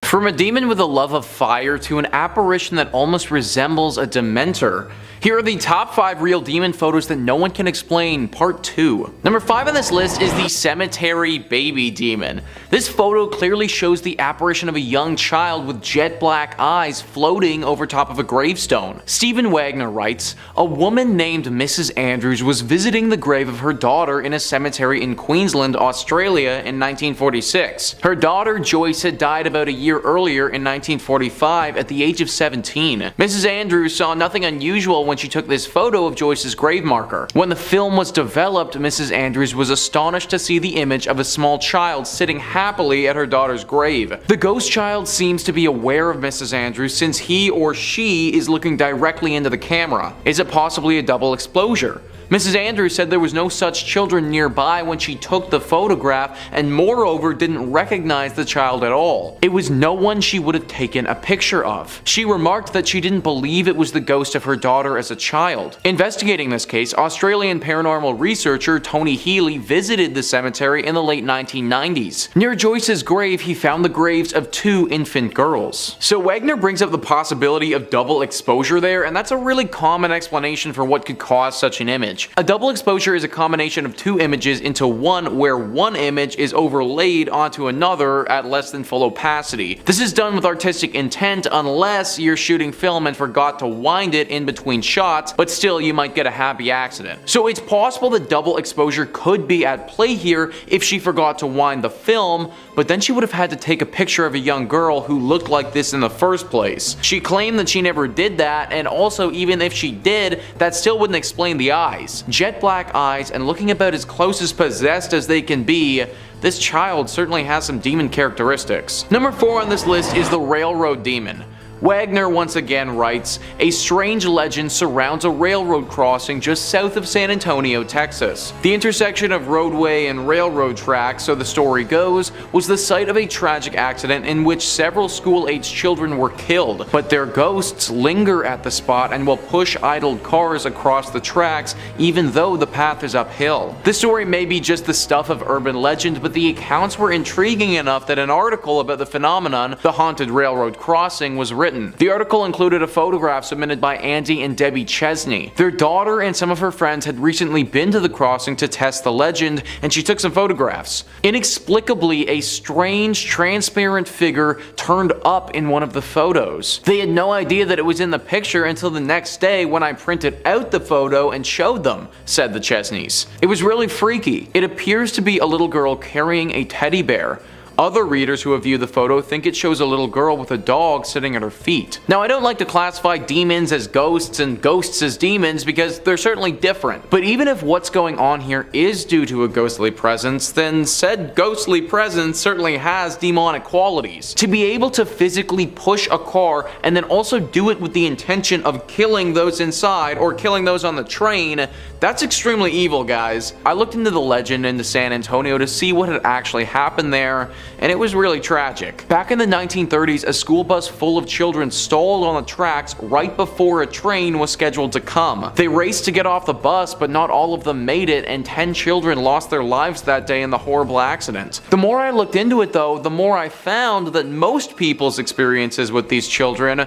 From a demon with a love of fire to an apparition that almost resembles a dementor, here are the top 5 real demon photos that no one can explain, part 2. Number 5 on this list is the cemetery baby demon. This photo clearly shows the apparition of a young child with jet black eyes floating over top of a gravestone. Stephen Wagner writes, "A woman named Mrs. Andrews was visiting the grave of her daughter in a cemetery in Queensland, Australia in 1946. Her daughter Joyce had died about a year earlier in 1945 at the age of 17. Mrs. Andrews saw nothing unusual when she took this photo of Joyce's grave marker. When the film was developed, Mrs. Andrews was astonished to see the image of a small child sitting happily at her daughter's grave. The ghost child seems to be aware of Mrs. Andrews since he or she is looking directly into the camera. Is it possibly a double exposure? Mrs. Andrews said there was no such children nearby when she took the photograph and moreover didn't recognize the child at all. It was no one she would have taken a picture of. She remarked that she didn't believe it was the ghost of her daughter as a child." Investigating this case, Australian paranormal researcher Tony Healy visited the cemetery in the late 1990s. Near Joyce's grave, he found the graves of 2 infant girls. So Wagner brings up the possibility of double exposure there, and that's a really common explanation for what could cause such an image. A double exposure is a combination of 2 images into one where one image is overlaid onto another at less than full opacity. This is done with artistic intent unless you're shooting film and forgot to wind it in between shots, but still you might get a happy accident. So it's possible that double exposure could be at play here if she forgot to wind the film, but then she would have had to take a picture of a young girl who looked like this in the first place. She claimed that she never did that, and also even if she did, that still wouldn't explain the eyes. Jet black eyes and looking about as close as possessed as they can be, this child certainly has some demon characteristics. Number 4 on this list is the railroad demon. Wagner once again writes, "A strange legend surrounds a railroad crossing just south of San Antonio, Texas. The intersection of roadway and railroad tracks, so the story goes, was the site of a tragic accident in which several school-aged children were killed, but their ghosts linger at the spot and will push idled cars across the tracks even though the path is uphill. This story may be just the stuff of urban legend, but the accounts were intriguing enough that an article about the phenomenon, the haunted railroad crossing, was written. The article included a photograph submitted by Andy and Debbie Chesney. Their daughter and some of her friends had recently been to the crossing to test the legend, and she took some photographs. Inexplicably, a strange, transparent figure turned up in one of the photos. They had no idea that it was in the picture until the next day when I printed out the photo and showed them," said the Chesneys. "It was really freaky. It appears to be a little girl carrying a teddy bear. Other readers who have viewed the photo think it shows a little girl with a dog sitting at her feet." Now, I don't like to classify demons as ghosts and ghosts as demons because they're certainly different. But even if what's going on here is due to a ghostly presence, then said ghostly presence certainly has demonic qualities. To be able to physically push a car and then also do it with the intention of killing those inside or killing those on the train, that's extremely evil, guys. I looked into the legend into San Antonio to see what had actually happened there, and it was really tragic. Back in the 1930s, a school bus full of children stalled on the tracks right before a train was scheduled to come. They raced to get off the bus, but not all of them made it, and 10 children lost their lives that day in the horrible accident. The more I looked into it though, the more I found that most people's experiences with these children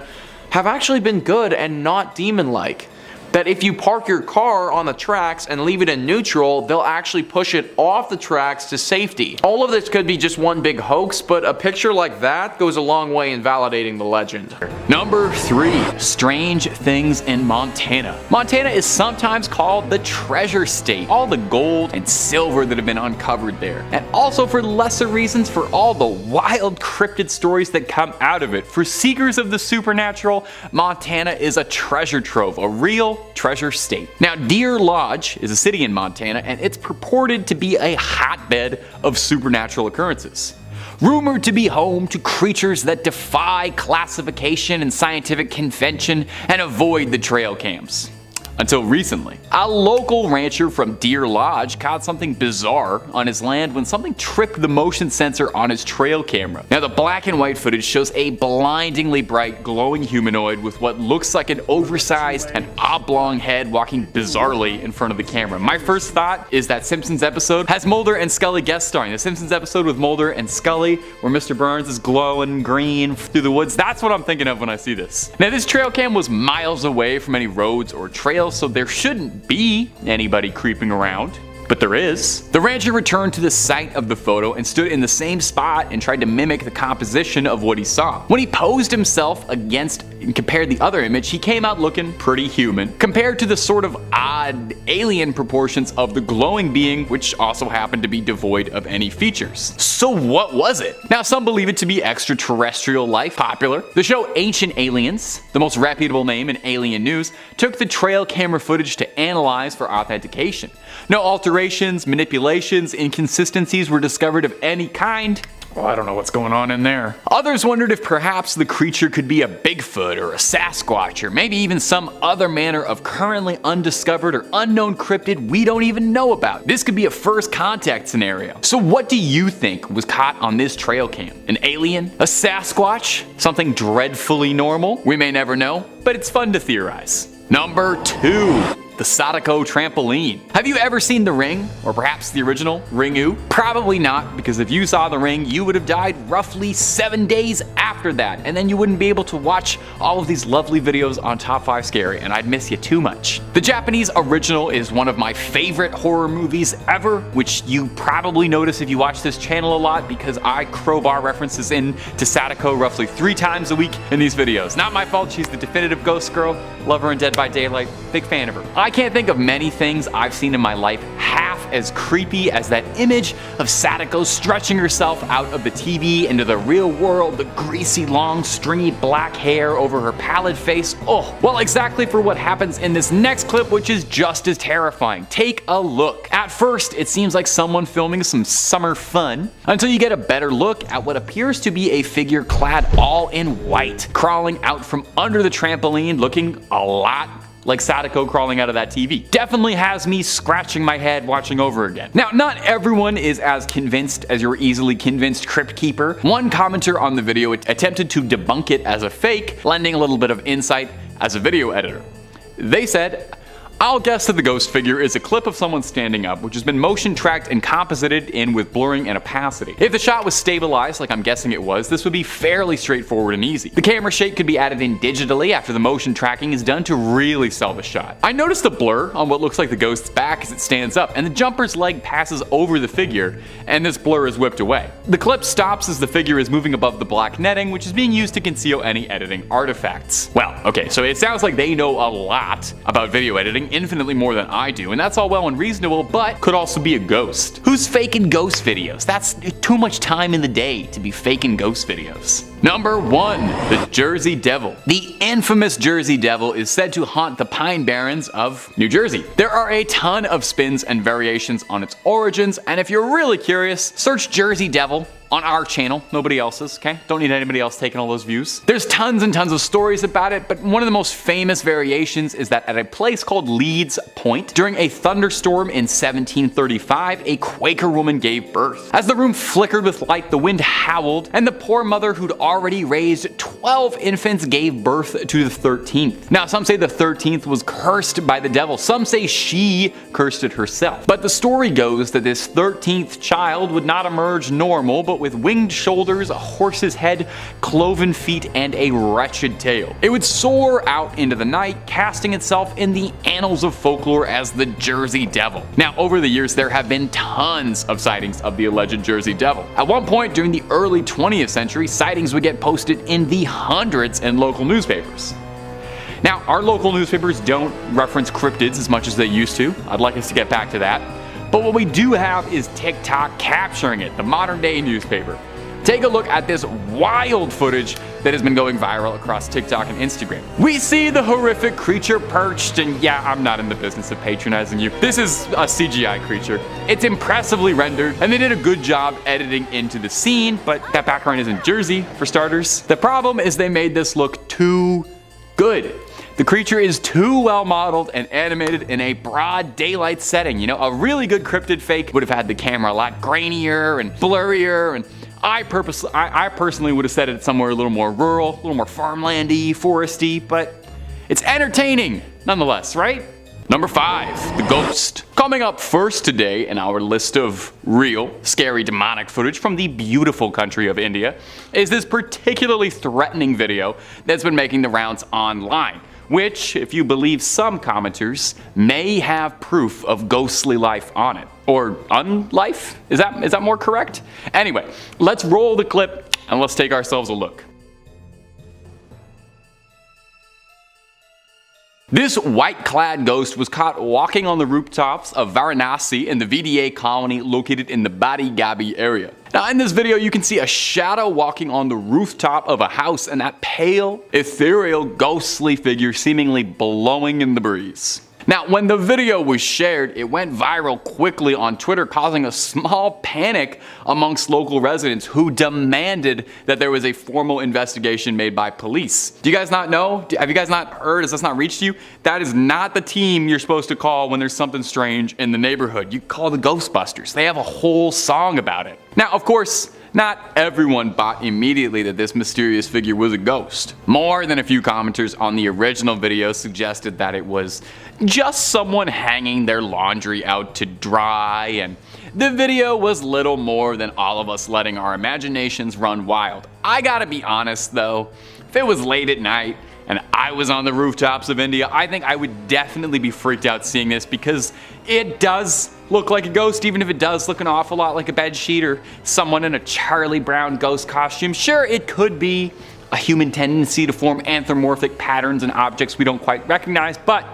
have actually been good and not demon-like. That if you park your car on the tracks and leave it in neutral, they'll actually push it off the tracks to safety. All of this could be just one big hoax, but a picture like that goes a long way in validating the legend. Number 3. Strange things in Montana. Montana is sometimes called the treasure state. All the gold and silver that have been uncovered there. And also for lesser reasons for all the wild cryptid stories that come out of it. For seekers of the supernatural, Montana is a treasure trove, a real treasure state. Now, Deer Lodge is a city in Montana, and it's purported to be a hotbed of supernatural occurrences. Rumored to be home to creatures that defy classification and scientific convention and avoid the trail cams. until recently. A local rancher from Deer Lodge caught something bizarre on his land when something tripped the motion sensor on his trail camera. Now the black and white footage shows a blindingly bright glowing humanoid with what looks like an oversized and oblong head walking bizarrely in front of the camera. My first thought is that Simpsons episode has Mulder and Scully guest starring. The Simpsons episode with Mulder and Scully where Mr. Burns is glowing green through the woods. That's what I'm thinking of when I see this. Now this trail cam was miles away from any roads or trails, so there shouldn't be anybody creeping around. But there is. The rancher returned to the site of the photo and stood in the same spot and tried to mimic the composition of what he saw. When he posed himself against and compared the other image, he came out looking pretty human, compared to the sort of odd alien proportions of the glowing being, which also happened to be devoid of any features. So what was it? Now some believe it to be extraterrestrial life, popular. The show Ancient Aliens, the most reputable name in alien news, took the trail camera footage to analyze for authentication. No alterations, manipulations, inconsistencies were discovered of any kind. Well, I don't know what's going on in there. Others wondered if perhaps the creature could be a Bigfoot or a Sasquatch or maybe even some other manner of currently undiscovered or unknown cryptid we don't even know about. This could be a first contact scenario. So what do you think was caught on this trail cam? An alien? A Sasquatch? Something dreadfully normal? We may never know, but it's fun to theorize. Number 2. The Sadako trampoline. Have you ever seen The Ring? Or perhaps the original, Ringu? Probably not, because if you saw The Ring, you would have died roughly 7 days after that, and then you wouldn't be able to watch all of these lovely videos on Top 5 Scary, and I'd miss you too much. The Japanese original is one of my favorite horror movies ever, which you probably notice if you watch this channel a lot, because I crowbar references in to Sadako roughly 3 times a week in these videos. Not my fault, she's the definitive ghost girl. Love her in Dead by Daylight, big fan of her. I can't think of many things I've seen in my life half as creepy as that image of Sadako stretching herself out of the TV into the real world, the greasy, long, stringy black hair over her pallid face. Oh, well, exactly for what happens in this next clip, which is just as terrifying. Take a look. At first, it seems like someone filming some summer fun, until you get a better look at what appears to be a figure clad all in white, crawling out from under the trampoline, looking a lot like Sadako crawling out of that TV. Definitely has me scratching my head watching over again. Now, not everyone is as convinced as your easily convinced Crypt Keeper. One commenter on the video attempted to debunk it as a fake, lending a little bit of insight as a video editor. They said, "I'll guess that the ghost figure is a clip of someone standing up, which has been motion tracked and composited in with blurring and opacity. If the shot was stabilized, like I'm guessing it was, this would be fairly straightforward and easy. The camera shake could be added in digitally after the motion tracking is done to really sell the shot. I noticed a blur on what looks like the ghost's back as it stands up, and the jumper's leg passes over the figure, and this blur is whipped away. The clip stops as the figure is moving above the black netting, which is being used to conceal any editing artifacts." Well, okay, so it sounds like they know a lot about video editing, infinitely more than I do, and that's all well and reasonable, but could also be a ghost. Who's faking ghost videos? That's too much time in the day to be faking ghost videos. Number 1. The Jersey Devil. The infamous Jersey Devil is said to haunt the Pine Barrens of New Jersey. There are a ton of spins and variations on its origins, and if you're really curious, search Jersey Devil on our channel, nobody else's, okay? Don't need anybody else taking all those views. There's tons and tons of stories about it, but one of the most famous variations is that at a place called Leeds Point, during a thunderstorm in 1735, a Quaker woman gave birth. As the room flickered with light, the wind howled, and the poor mother who'd already raised 12 infants gave birth to the 13th. Now, some say the 13th was cursed by the devil. Some say she cursed it herself. But the story goes that this 13th child would not emerge normal, but with winged shoulders, a horse's head, cloven feet, and a wretched tail. It would soar out into the night, casting itself in the annals of folklore as the Jersey Devil. Now, over the years, there have been tons of sightings of the alleged Jersey Devil. At one point during the early 20th century, sightings would get posted in the hundreds in local newspapers. Now, our local newspapers don't reference cryptids as much as they used to. I'd like us to get back to that. But what we do have is TikTok capturing it, the modern day newspaper. Take a look at this wild footage that has been going viral across TikTok and Instagram. We see the horrific creature perched, and yeah, I'm not in the business of patronizing you. This is a CGI creature. It's impressively rendered, and they did a good job editing into the scene, but that background isn't Jersey, for starters. The problem is they made this look too good. The creature is too well modeled and animated in a broad daylight setting. You know, a really good cryptid fake would have had the camera a lot grainier and blurrier, and I personally would have set it somewhere a little more rural, a little more farmlandy, foresty, but it's entertaining nonetheless, right? Number 5, the ghost. Coming up first today in our list of real, scary, demonic footage from the beautiful country of India is this particularly threatening video that's been making the rounds online, which, if you believe some commenters, may have proof of ghostly life on it. Or unlife? Is that more correct? Anyway, let's roll the clip and let's take ourselves a look. This white-clad ghost was caught walking on the rooftops of Varanasi in the VDA colony located in the Badi Gabi area. Now in this video you can see a shadow walking on the rooftop of a house and that pale, ethereal, ghostly figure seemingly blowing in the breeze. Now when the video was shared, it went viral quickly on Twitter, causing a small panic amongst local residents who demanded that there was a formal investigation made by police. Do you guys not know? Have you guys not heard? Has this not reached you? That is not the team you're supposed to call when there's something strange in the neighborhood. You call the Ghostbusters. They have a whole song about it. Now, of course, not everyone bought immediately that this mysterious figure was a ghost. More than a few commenters on the original video suggested that it was just someone hanging their laundry out to dry, and the video was little more than all of us letting our imaginations run wild. I gotta be honest though, if it was late at night and I was on the rooftops of India, I think I would definitely be freaked out seeing this, because it does look like a ghost, even if it does look an awful lot like a bedsheet or someone in a Charlie Brown ghost costume. Sure, it could be a human tendency to form anthropomorphic patterns and objects we don't quite recognize, but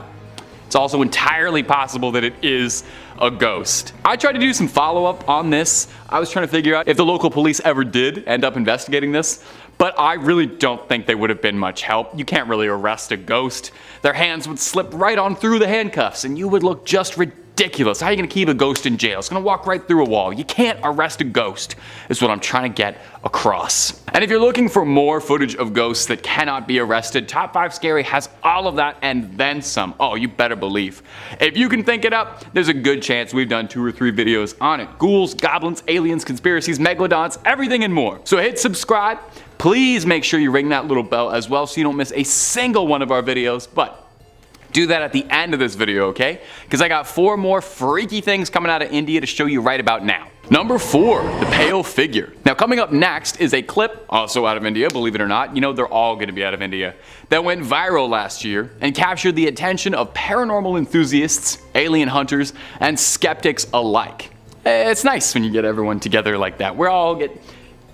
it's also entirely possible that it is a ghost. I tried to do some follow-up on this. I was trying to figure out if the local police ever did end up investigating this, but I really don't think they would have been much help. You can't really arrest a ghost. Their hands would slip right on through the handcuffs and you would look just ridiculous. How are you gonna keep a ghost in jail? It's gonna walk right through a wall. You can't arrest a ghost, is what I'm trying to get across. And if you're looking for more footage of ghosts that cannot be arrested, Top 5 Scary has all of that and then some. Oh, you better believe. If you can think it up, there's a good chance we've done 2 or 3 videos on it. Ghouls, goblins, aliens, conspiracies, megalodons, everything and more. So hit subscribe. Please make sure you ring that little bell as well so you don't miss a single one of our videos, but do that at the end of this video, okay? Because I got 4 more freaky things coming out of India to show you right about now. Number 4, the pale figure. Now coming up next is a clip, also out of India, believe it or not, you know they're all gonna be out of India, that went viral last year and captured the attention of paranormal enthusiasts, alien hunters, and skeptics alike. It's nice when you get everyone together like that. We all get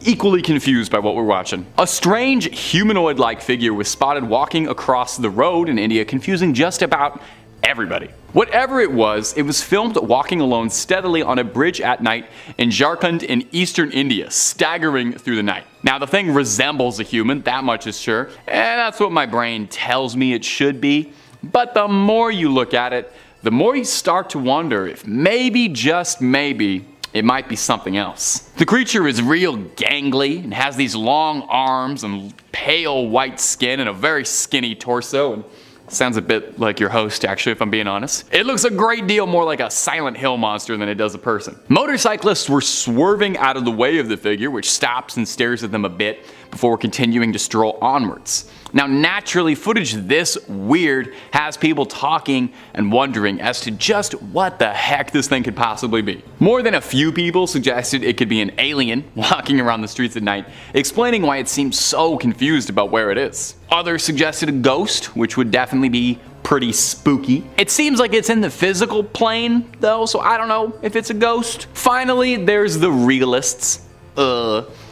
equally confused by what we're watching. A strange humanoid-like figure was spotted walking across the road in India, confusing just about everybody. Whatever it was filmed walking alone steadily on a bridge at night in Jharkhand in eastern India, staggering through the night. Now the thing resembles a human, that much is sure, and that's what my brain tells me it should be, but the more you look at it, the more you start to wonder if maybe, just maybe, it might be something else. The creature is real gangly and has these long arms and pale white skin and a very skinny torso, and sounds a bit like your host actually, if I'm being honest. It looks a great deal more like a Silent Hill monster than it does a person. Motorcyclists were swerving out of the way of the figure, which stops and stares at them a bit before continuing to stroll onwards. Now naturally, footage this weird has people talking and wondering as to just what the heck this thing could possibly be. More than a few people suggested it could be an alien walking around the streets at night, explaining why it seems so confused about where it is. Others suggested a ghost, which would definitely be pretty spooky. It seems like it's in the physical plane though, so I don't know if it's a ghost. Finally, there's the realists,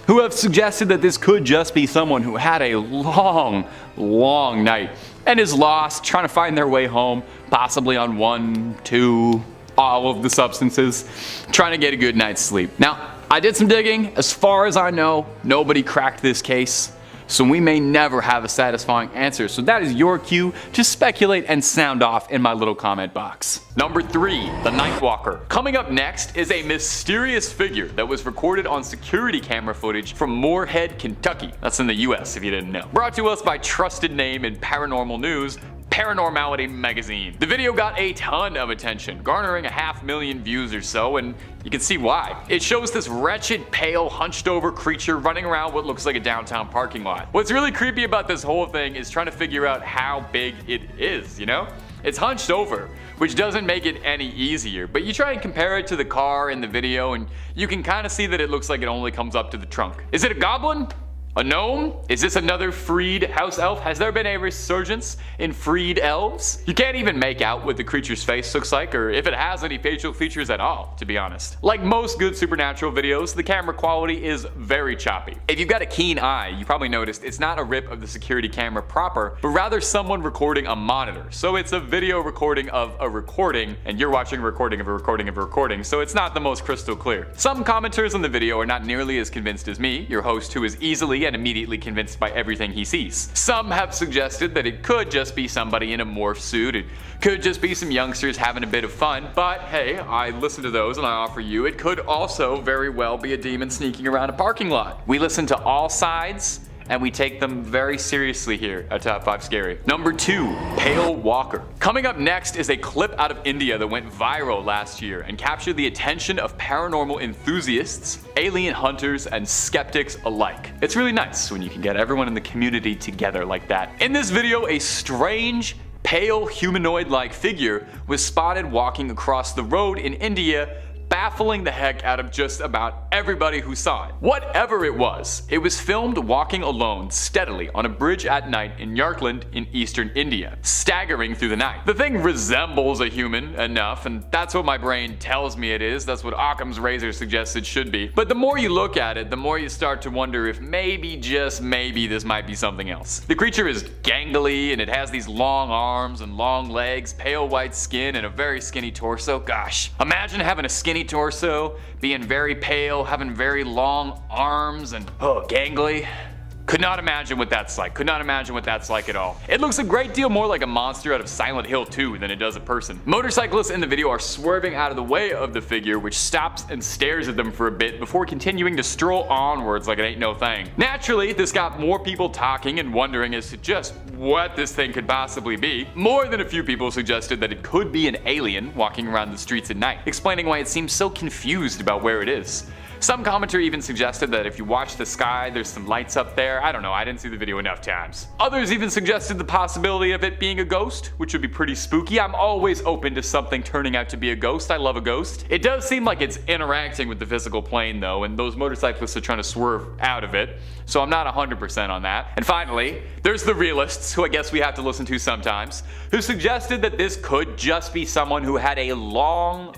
who have suggested that this could just be someone who had a long night and is lost, trying to find their way home, possibly on 1, 2, all of the substances, trying to get a good night's sleep. Now, I did some digging. As far as I know, nobody cracked this case, so we may never have a satisfying answer. So that is your cue to speculate and sound off in my little comment box. Number 3, the Nightwalker. Coming up next is a mysterious figure that was recorded on security camera footage from Moorhead, Kentucky. That's in the US if you didn't know. Brought to us by trusted name in paranormal news, Paranormality magazine. The video got a ton of attention, garnering 500,000 views or so, and you can see why. It shows this wretched, pale, hunched over creature running around what looks like a downtown parking lot. What's really creepy about this whole thing is trying to figure out how big it is, you know? It's hunched over, which doesn't make it any easier, but you try and compare it to the car in the video and you can kind of see that it looks like it only comes up to the trunk. Is it a goblin? A gnome? Is this another freed house elf? Has there been a resurgence in freed elves? You can't even make out what the creature's face looks like or if it has any facial features at all, to be honest. Like most good supernatural videos, the camera quality is very choppy. If you've got a keen eye, you probably noticed it's not a rip of the security camera proper, but rather someone recording a monitor. So it's a video recording of a recording, and you're watching a recording of a recording of a recording, so it's not the most crystal clear. Some commenters on the video are not nearly as convinced as me, your host who is easily and immediately convinced by everything he sees. Some have suggested that it could just be somebody in a morph suit, it could just be some youngsters having a bit of fun, but hey, I listen to those and I offer you, it could also very well be a demon sneaking around a parking lot. We listen to all sides, and we take them very seriously here at Top 5 Scary. Number 2, Pale Walker. Coming up next is a clip out of India that went viral last year and captured the attention of paranormal enthusiasts, alien hunters, and skeptics alike. It's really nice when you can get everyone in the community together like that. In this video, a strange, pale humanoid-like figure was spotted walking across the road in India, baffling the heck out of just about everybody who saw it. Whatever it was filmed walking alone steadily on a bridge at night in Yarkand in eastern India, staggering through the night. The thing resembles a human enough, and that's what my brain tells me it is. That's what Occam's razor suggests it should be. But the more you look at it, the more you start to wonder if maybe, just maybe, this might be something else. The creature is gangly, and it has these long arms and long legs, pale white skin, and a very skinny torso. Gosh, imagine having a skinny torso, being very pale, having very long arms, and gangly. Could not imagine what that's like. Could not imagine what that's like at all. It looks a great deal more like a monster out of Silent Hill 2 than it does a person. Motorcyclists in the video are swerving out of the way of the figure, which stops and stares at them for a bit before continuing to stroll onwards like it ain't no thing. Naturally, this got more people talking and wondering as to just what this thing could possibly be. More than a few people suggested that it could be an alien walking around the streets at night, explaining why it seems so confused about where it is. Some commenter even suggested that if you watch the sky, there's some lights up there. I don't know, I didn't see the video enough times. Others even suggested the possibility of it being a ghost, which would be pretty spooky. I'm always open to something turning out to be a ghost. I love a ghost. It does seem like it's interacting with the physical plane though, and those motorcyclists are trying to swerve out of it, so I'm not 100% on that. And finally, there's the realists, who I guess we have to listen to sometimes, who suggested that this could just be someone who had a long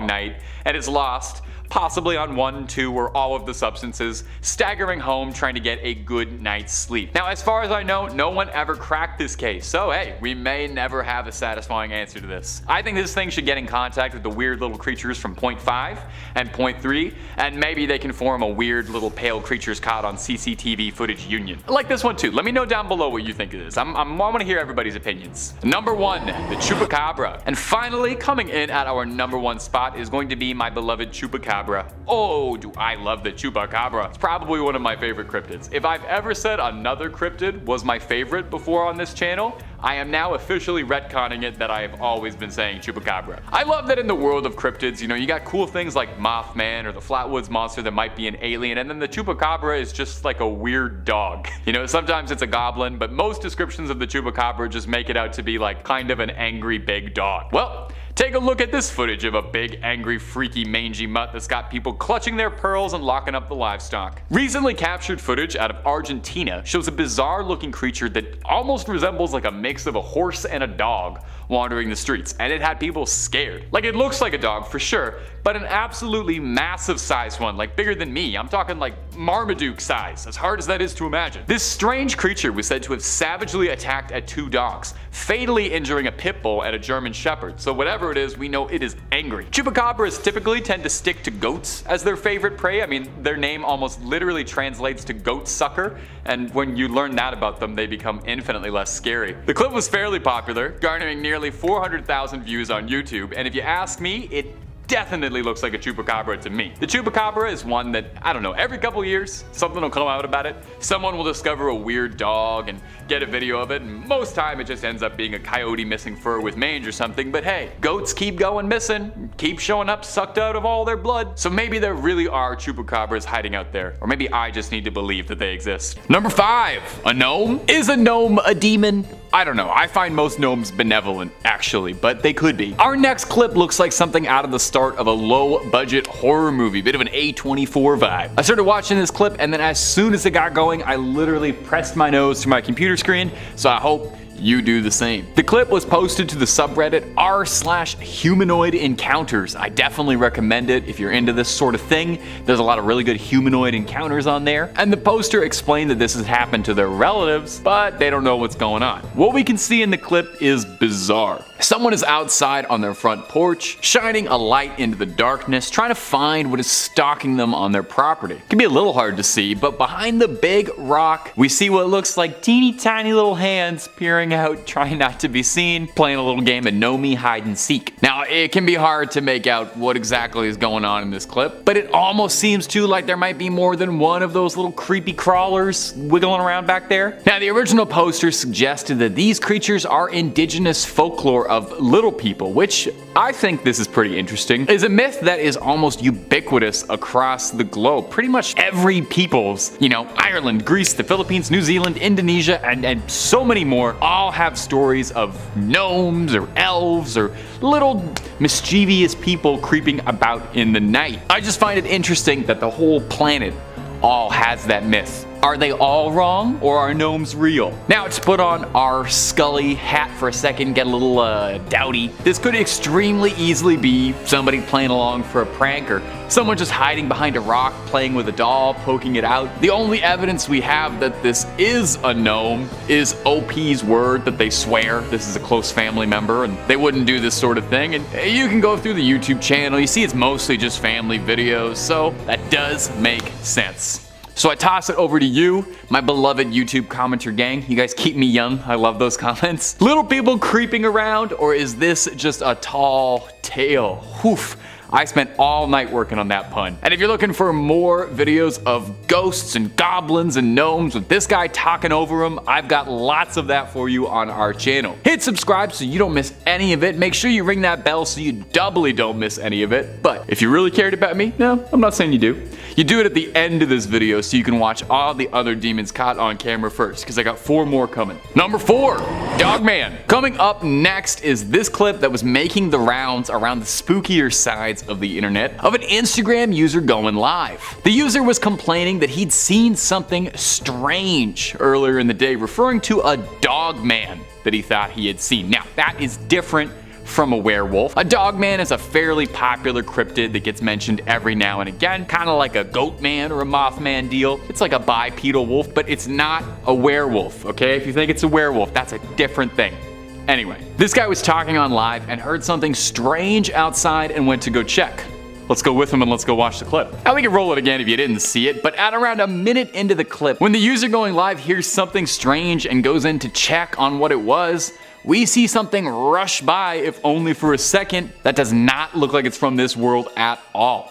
night and is lost, possibly on 1, 2, or all of the substances, staggering home trying to get a good night's sleep. Now, as far as I know, no one ever cracked this case, so hey, we may never have a satisfying answer to this. I think this thing should get in contact with the weird little creatures from Point 5 and Point 3, and maybe they can form a weird little pale creatures caught on CCTV footage union. I like this one too. Let me know down below what you think it is. I want to hear everybody's opinions. Number 1, the Chupacabra. And finally, coming in at our number 1 spot is going to be my beloved Chupacabra. Oh, do I love the Chupacabra. It's probably one of my favorite cryptids. If I've ever said another cryptid was my favorite before on this channel, I am now officially retconning it that I have always been saying Chupacabra. I love that in the world of cryptids, you know, you got cool things like Mothman or the Flatwoods Monster that might be an alien, and then the Chupacabra is just like a weird dog. You know, sometimes it's a goblin, but most descriptions of the Chupacabra just make it out to be like kind of an angry big dog. Well, take a look at this footage of a big, angry, freaky, mangy mutt that's got people clutching their pearls and locking up the livestock. Recently captured footage out of Argentina shows a bizarre-looking creature that almost resembles like a mix of a horse and a dog wandering the streets, and it had people scared. Like, it looks like a dog for sure, but an absolutely massive sized one, like bigger than me. I'm talking like Marmaduke size, as hard as that is to imagine. This strange creature was said to have savagely attacked at 2 dogs, fatally injuring a pit bull and a German shepherd, so whatever it is, we know it is angry. Chupacabras typically tend to stick to goats as their favorite prey. I mean, their name almost literally translates to goat sucker, and when you learn that about them, they become infinitely less scary. The clip was fairly popular, garnering nearly 400,000 views on YouTube, and if you ask me, it definitely looks like a Chupacabra to me. The Chupacabra is one that, I don't know, every couple years, something will come out about it. Someone will discover a weird dog and get a video of it, and most time it just ends up being a coyote missing fur with mange or something, but hey, goats keep going missing, keep showing up sucked out of all their blood, so maybe there really are Chupacabras hiding out there, or maybe I just need to believe that they exist. Number 5, a gnome? Is a gnome a demon? I don't know, I find most gnomes benevolent, actually, but they could be. Our next clip looks like something out of the start of a low-budget horror movie, bit of an A24 vibe. I started watching this clip, and then as soon as it got going, I literally pressed my nose to my computer screen, so I hope you do the same. The clip was posted to the subreddit r/humanoid encounters. I definitely recommend it if you're into this sort of thing. There's a lot of really good humanoid encounters on there. And the poster explained that this has happened to their relatives, but they don't know what's going on. What we can see in the clip is bizarre. Someone is outside on their front porch, shining a light into the darkness, trying to find what is stalking them on their property. It can be a little hard to see, but behind the big rock, we see what looks like teeny tiny little hands peering out, trying not to be seen, playing a little game of Gnome hide and seek. Now, it can be hard to make out what exactly is going on in this clip, but it almost seems too like there might be more than one of those little creepy crawlers wiggling around back there. Now, the original poster suggested that these creatures are indigenous folklore of little people, which I think this is pretty interesting. Is a myth that is almost ubiquitous across the globe. Pretty much every people's, Ireland, Greece, the Philippines, New Zealand, Indonesia, and so many more, all have stories of gnomes or elves or little mischievous people creeping about in the night. I just find it interesting that the whole planet all has that myth. Are they all wrong, or are gnomes real? Now, to put on our Scully hat for a second, get a little dowdy, this could extremely easily be somebody playing along for a prank, or someone just hiding behind a rock playing with a doll, poking it out. The only evidence we have that this is a gnome is OP's word that they swear this is a close family member and they wouldn't do this sort of thing. And you can go through the YouTube channel, you see it's mostly just family videos, so that does make sense. So I toss it over to you, my beloved YouTube commenter gang. You guys keep me young. I love those comments. Little people creeping around, or is this just a tall tale? Woof. I spent all night working on that pun. And if you're looking for more videos of ghosts and goblins and gnomes with this guy talking over them, I've got lots of that for you on our channel. Hit subscribe so you don't miss any of it. Make sure you ring that bell so you doubly don't miss any of it. But if you really cared about me, no, I'm not saying you do. You do it at the end of this video so you can watch all the other demons caught on camera first, because I got 4 more coming. Number 4, Dogman. Coming up next is this clip that was making the rounds around the spookier sides of the internet of an Instagram user going live. The user was complaining that he'd seen something strange earlier in the day, referring to a Dogman that he thought he had seen. Now, that is different from a werewolf. A Dogman is a fairly popular cryptid that gets mentioned every now and again, kind of like a Goatman or a Mothman deal. It's like a bipedal wolf, but it's not a werewolf, okay? If you think it's a werewolf, that's a different thing. Anyway, this guy was talking on live and heard something strange outside and went to go check. Let's go with him and let's go watch the clip. Now we can roll it again if you didn't see it, but at around a minute into the clip, when the user going live hears something strange and goes in to check on what it was, we see something rush by, if only for a second, that does not look like it's from this world at all.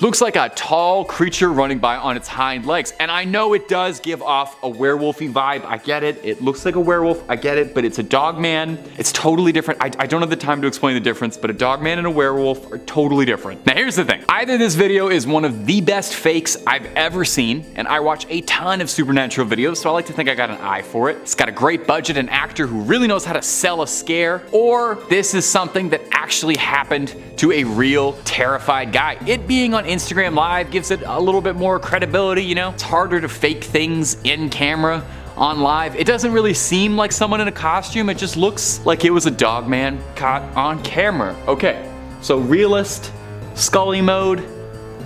Looks like a tall creature running by on its hind legs. And I know it does give off a werewolfy vibe. I get it. It looks like a werewolf. I get it. But it's a Dogman. It's totally different. I don't have the time to explain the difference, but a Dogman and a werewolf are totally different. Now here's the thing. Either this video is one of the best fakes I've ever seen, and I watch a ton of supernatural videos, so I like to think I got an eye for it. It's got a great budget and actor who really knows how to sell a scare, or this is something that actually happened to a real terrified guy. It being on Instagram Live gives it a little bit more credibility, you know? It's harder to fake things in camera on live. It doesn't really seem like someone in a costume, it just looks like it was a Dogman caught on camera. Okay, so realist, Scully mode,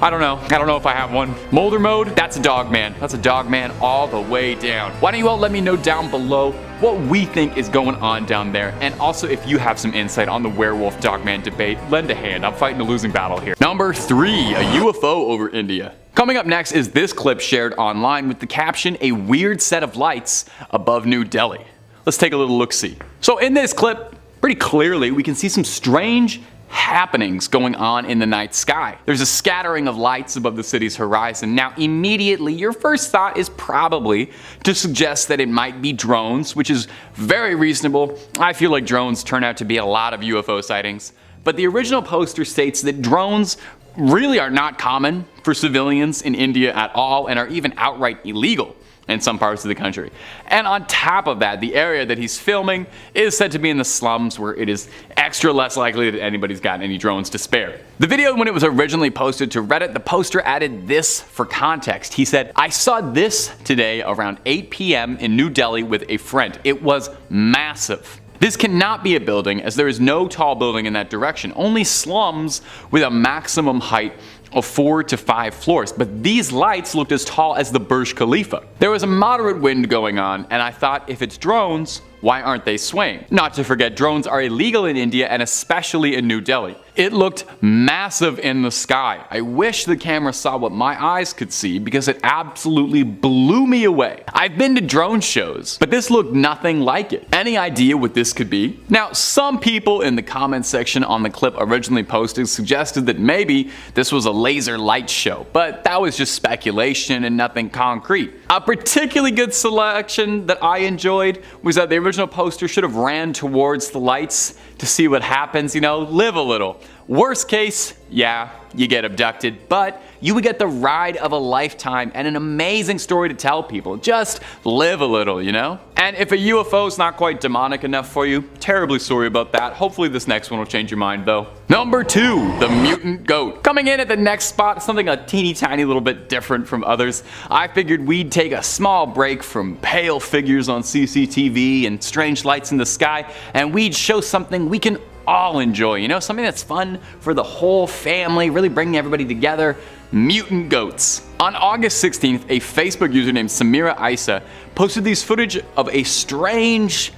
I don't know if I have one. Molder mode, that's a Dogman. That's a Dogman all the way down. Why don't you all let me know down below what we think is going on down there, and also if you have some insight on the werewolf Dogman debate, lend a hand. I'm fighting a losing battle here. Number 3, a UFO over India. Coming up next is this clip shared online with the caption, "A weird set of lights above New Delhi." Let's take a little look-see. So in this clip, pretty clearly we can see some strange happenings going on in the night sky. There's a scattering of lights above the city's horizon. Now immediately your first thought is probably to suggest that it might be drones, which is very reasonable. I feel like drones turn out to be a lot of UFO sightings. But the original poster states that drones really are not common for civilians in India at all and are even outright illegal in some parts of the country. And on top of that, the area that he's filming is said to be in the slums, where it is extra less likely that anybody's got any drones to spare. The video, when it was originally posted to Reddit, the poster added this for context. He said, "I saw this today around 8 p.m. in New Delhi with a friend. It was massive. This cannot be a building, as there is no tall building in that direction, only slums with a maximum height of 4 to 5 floors, but these lights looked as tall as the Burj Khalifa. There was a moderate wind going on, and I thought, if it's drones, why aren't they swaying? Not to forget, drones are illegal in India and especially in New Delhi. It looked massive in the sky. I wish the camera saw what my eyes could see, because it absolutely blew me away. I've been to drone shows, but this looked nothing like it. Any idea what this could be?" Now, some people in the comment section on the clip originally posted suggested that maybe this was a laser light show, but that was just speculation and nothing concrete. A particularly good selection that I enjoyed was that the original poster should have ran towards the lights to see what happens, you know, live a little. Worst case, yeah, you get abducted, but you would get the ride of a lifetime and an amazing story to tell people. Just live a little, you know? And if a UFO is not quite demonic enough for you, terribly sorry about that. Hopefully this next one will change your mind though. Number 2, the mutant goat. Coming in at the next spot, something a teeny tiny little bit different from others. I figured we'd take a small break from pale figures on CCTV and strange lights in the sky, and we'd show something we can all enjoy, you know, something that's fun for the whole family, really bringing everybody together. Mutant goats. On August 16th, a Facebook user named Samira Isa posted these footage of a strange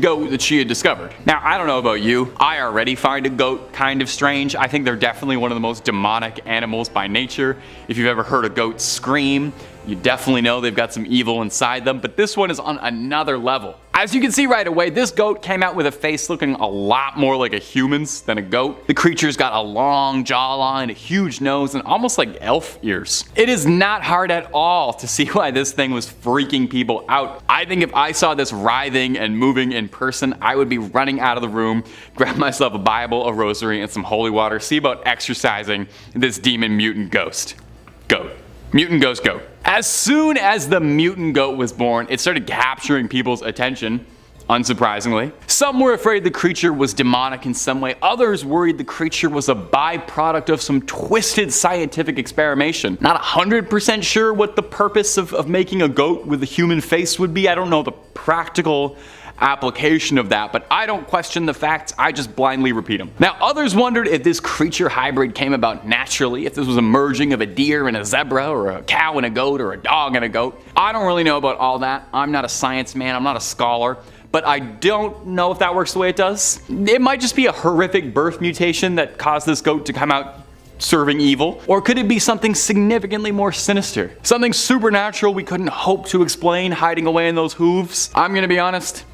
goat that she had discovered. Now, I don't know about you, I already find a goat kind of strange. I think they're definitely one of the most demonic animals by nature. If you've ever heard a goat scream, you definitely know they've got some evil inside them, but this one is on another level. As you can see right away, this goat came out with a face looking a lot more like a human's than a goat. The creature's got a long jawline, a huge nose, and almost like elf ears. It is not hard at all to see why this thing was freaking people out. I think if I saw this writhing and moving in person, I would be running out of the room, grab myself a Bible, a rosary, and some holy water, see about exorcising this demon mutant ghost. Goat. Mutant ghost goat. As soon as the mutant goat was born, it started capturing people's attention, unsurprisingly. Some were afraid the creature was demonic in some way. Others worried the creature was a byproduct of some twisted scientific experimentation. Not 100% sure what the purpose of making a goat with a human face would be. I don't know the practical application of that, but I don't question the facts, I just blindly repeat them. Now, others wondered if this creature hybrid came about naturally, if this was a merging of a deer and a zebra, or a cow and a goat, or a dog and a goat. I don't really know about all that. I'm not a science man, I'm not a scholar, but I don't know if that works the way it does. It might just be a horrific birth mutation that caused this goat to come out serving evil, or could it be something significantly more sinister? Something supernatural we couldn't hope to explain hiding away in those hooves? I'm gonna be honest,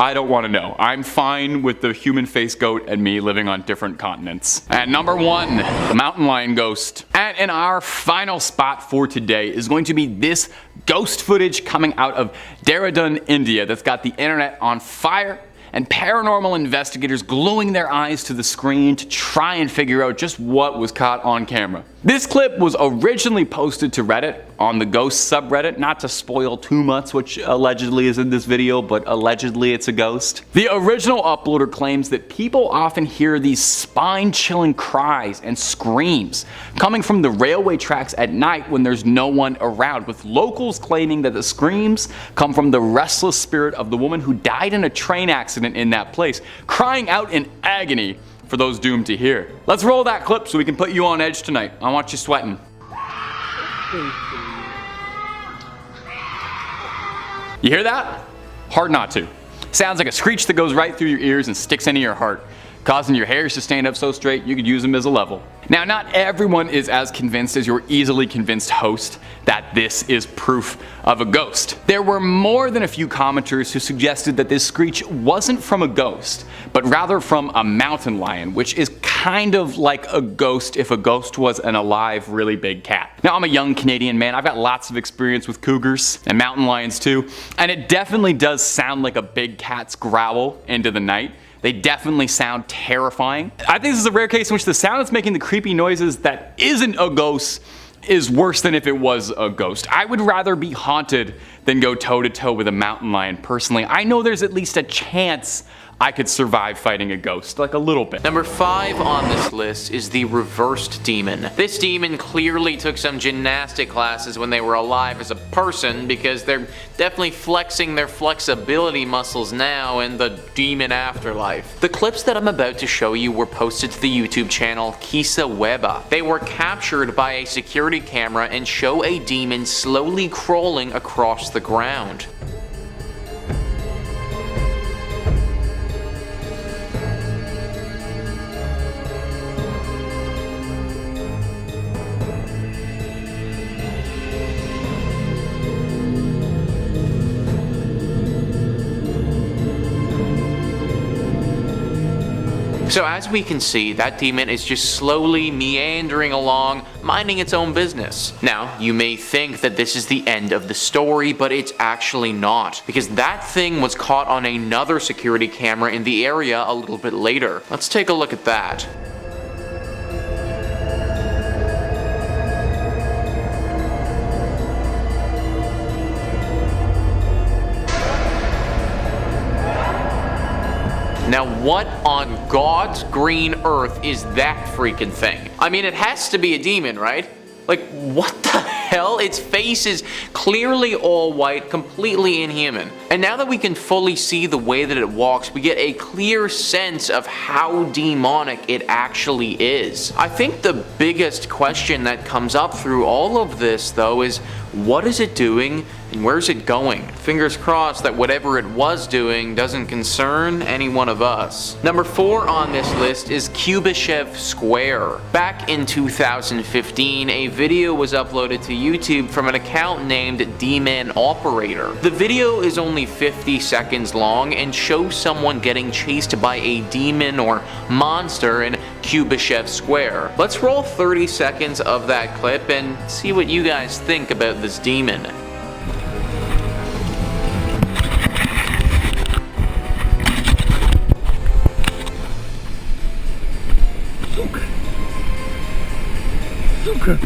I don't want to know. I'm fine with the human face goat and me living on different continents. And number 1, the mountain lion ghost. And in our final spot for today is going to be this ghost footage coming out of Dehradun, India, that's got the internet on fire, and paranormal investigators gluing their eyes to the screen to try and figure out just what was caught on camera. This clip was originally posted to Reddit on the ghost subreddit, not to spoil too much which allegedly is in this video, but allegedly it's a ghost. The original uploader claims that people often hear these spine-chilling cries and screams coming from the railway tracks at night when there's no one around, with locals claiming that the screams come from the restless spirit of the woman who died in a train accident in that place, crying out in agony for those doomed to hear. Let's roll that clip so we can put you on edge tonight. I want you sweating. You hear that? Hard not to. Sounds like a screech that goes right through your ears and sticks into your heart. causing your hairs to stand up so straight you could use them as a level. Now, not everyone is as convinced as your easily convinced host that this is proof of a ghost. There were more than a few commenters who suggested that this screech wasn't from a ghost, but rather from a mountain lion, which is kind of like a ghost if a ghost was an alive, really big cat. Now, I'm a young Canadian man, I've got lots of experience with cougars and mountain lions too, and it definitely does sound like a big cat's growl into the night. They definitely sound terrifying. I think this is a rare case in which the sound that's making the creepy noises that isn't a ghost is worse than if it was a ghost. I would rather be haunted than go toe to toe with a mountain lion personally. I know there's at least a chance I could survive fighting a ghost, like a little bit. Number 5 on this list is the reversed demon. This demon clearly took some gymnastic classes when they were alive as a person, because they're definitely flexing their flexibility muscles now in the demon afterlife. The clips that I'm about to show you were posted to the YouTube channel Kisa Weba. They were captured by a security camera and show a demon slowly crawling across the ground. So as we can see, that demon is just slowly meandering along, minding its own business. Now, you may think that this is the end of the story, but it's actually not, because that thing was caught on another security camera in the area a little bit later. Let's take a look at that. Now what on God's green earth is that freaking thing? I mean, it has to be a demon, right? Like, what the hell? Its face is clearly all white, completely inhuman. And now that we can fully see the way that it walks, we get a clear sense of how demonic it actually is. I think the biggest question that comes up through all of this, though, is what is it doing and where's it going? Fingers crossed that whatever it was doing doesn't concern any one of us. Number 4 on this list is Cubasev Square. Back in 2015, a video was uploaded to YouTube from an account named D-Man Operator. The video is only 50 seconds long and shows someone getting chased by a demon or monster in Cubasev Square. Let's roll 30 seconds of that clip and see what you guys think about this demon. Okay.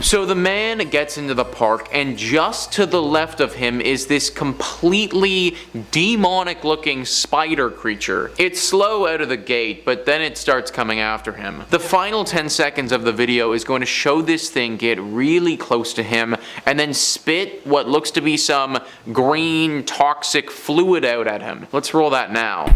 So the man gets into the park, and just to the left of him is this completely demonic looking spider creature. It's slow out of the gate, but then it starts coming after him. The final 10 seconds of the video is going to show this thing get really close to him and then spit what looks to be some green toxic fluid out at him. Let's roll that now.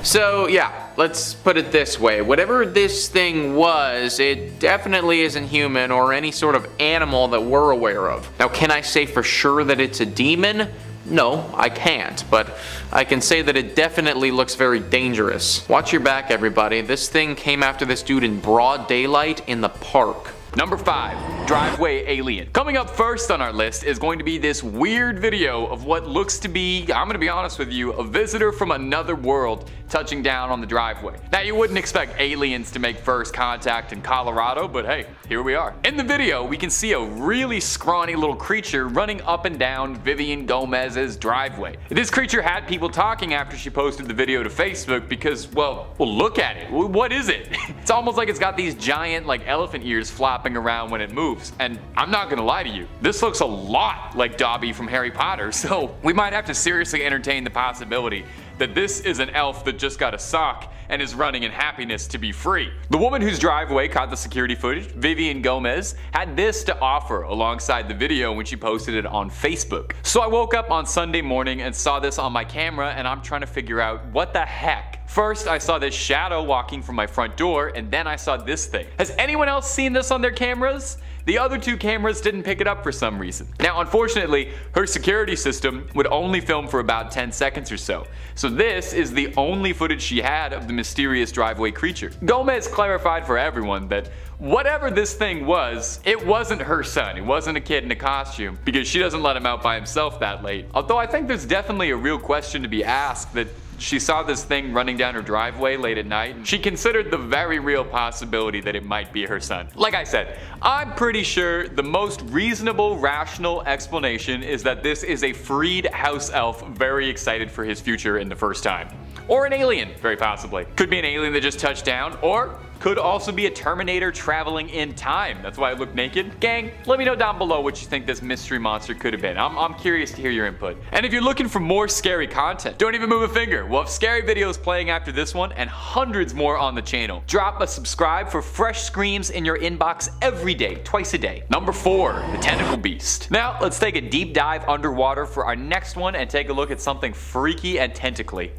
So yeah, let's put it this way. Whatever this thing was, it definitely isn't human or any sort of animal that we're aware of. Now, can I say for sure that it's a demon? No, I can't, but I can say that it definitely looks very dangerous. Watch your back, everybody. This thing came after this dude in broad daylight in the park. Number 5, driveway alien. Coming up first on our list is going to be this weird video of what looks to be, I'm gonna be honest with you, a visitor from another world touching down on the driveway. Now, you wouldn't expect aliens to make first contact in Colorado, but hey, here we are. In the video, we can see a really scrawny little creature running up and down Vivian Gomez's driveway. This creature had people talking after she posted the video to Facebook because, well, look at it. What is it? It's almost like it's got these giant, like, elephant ears flopping around when it moves. And I'm not gonna lie to you, this looks a lot like Dobby from Harry Potter, so we might have to seriously entertain the possibility that this is an elf that just got a sock and is running in happiness to be free. The woman whose driveway caught the security footage, Vivian Gomez, had this to offer alongside the video when she posted it on Facebook. So I woke up on Sunday morning and saw this on my camera, and I'm trying to figure out what the heck. First, I saw this shadow walking from my front door, and then I saw this thing. Has anyone else seen this on their cameras? The other two cameras didn't pick it up for some reason. Now, unfortunately, her security system would only film for about 10 seconds or so. So this is the only footage she had of the mysterious driveway creature. Gomez clarified for everyone that whatever this thing was, it wasn't her son. It wasn't a kid in a costume, because she doesn't let him out by himself that late. Although I think there's definitely a real question to be asked that she saw this thing running down her driveway late at night, and she considered the very real possibility that it might be her son. Like I said, I'm pretty sure the most reasonable, rational explanation is that this is a freed house elf very excited for his future in the first time. Or an alien, very possibly. Could be an alien that just touched down, or could also be a Terminator traveling in time. That's why it looked naked. Gang, let me know down below what you think this mystery monster could have been. I'm curious to hear your input. And if you're looking for more scary content, don't even move a finger. We'll have scary videos playing after this one and hundreds more on the channel. Drop a subscribe for fresh screams in your inbox every day, twice a day. Number 4, the tentacle beast. Now, let's take a deep dive underwater for our next one and take a look at something freaky and tentacly.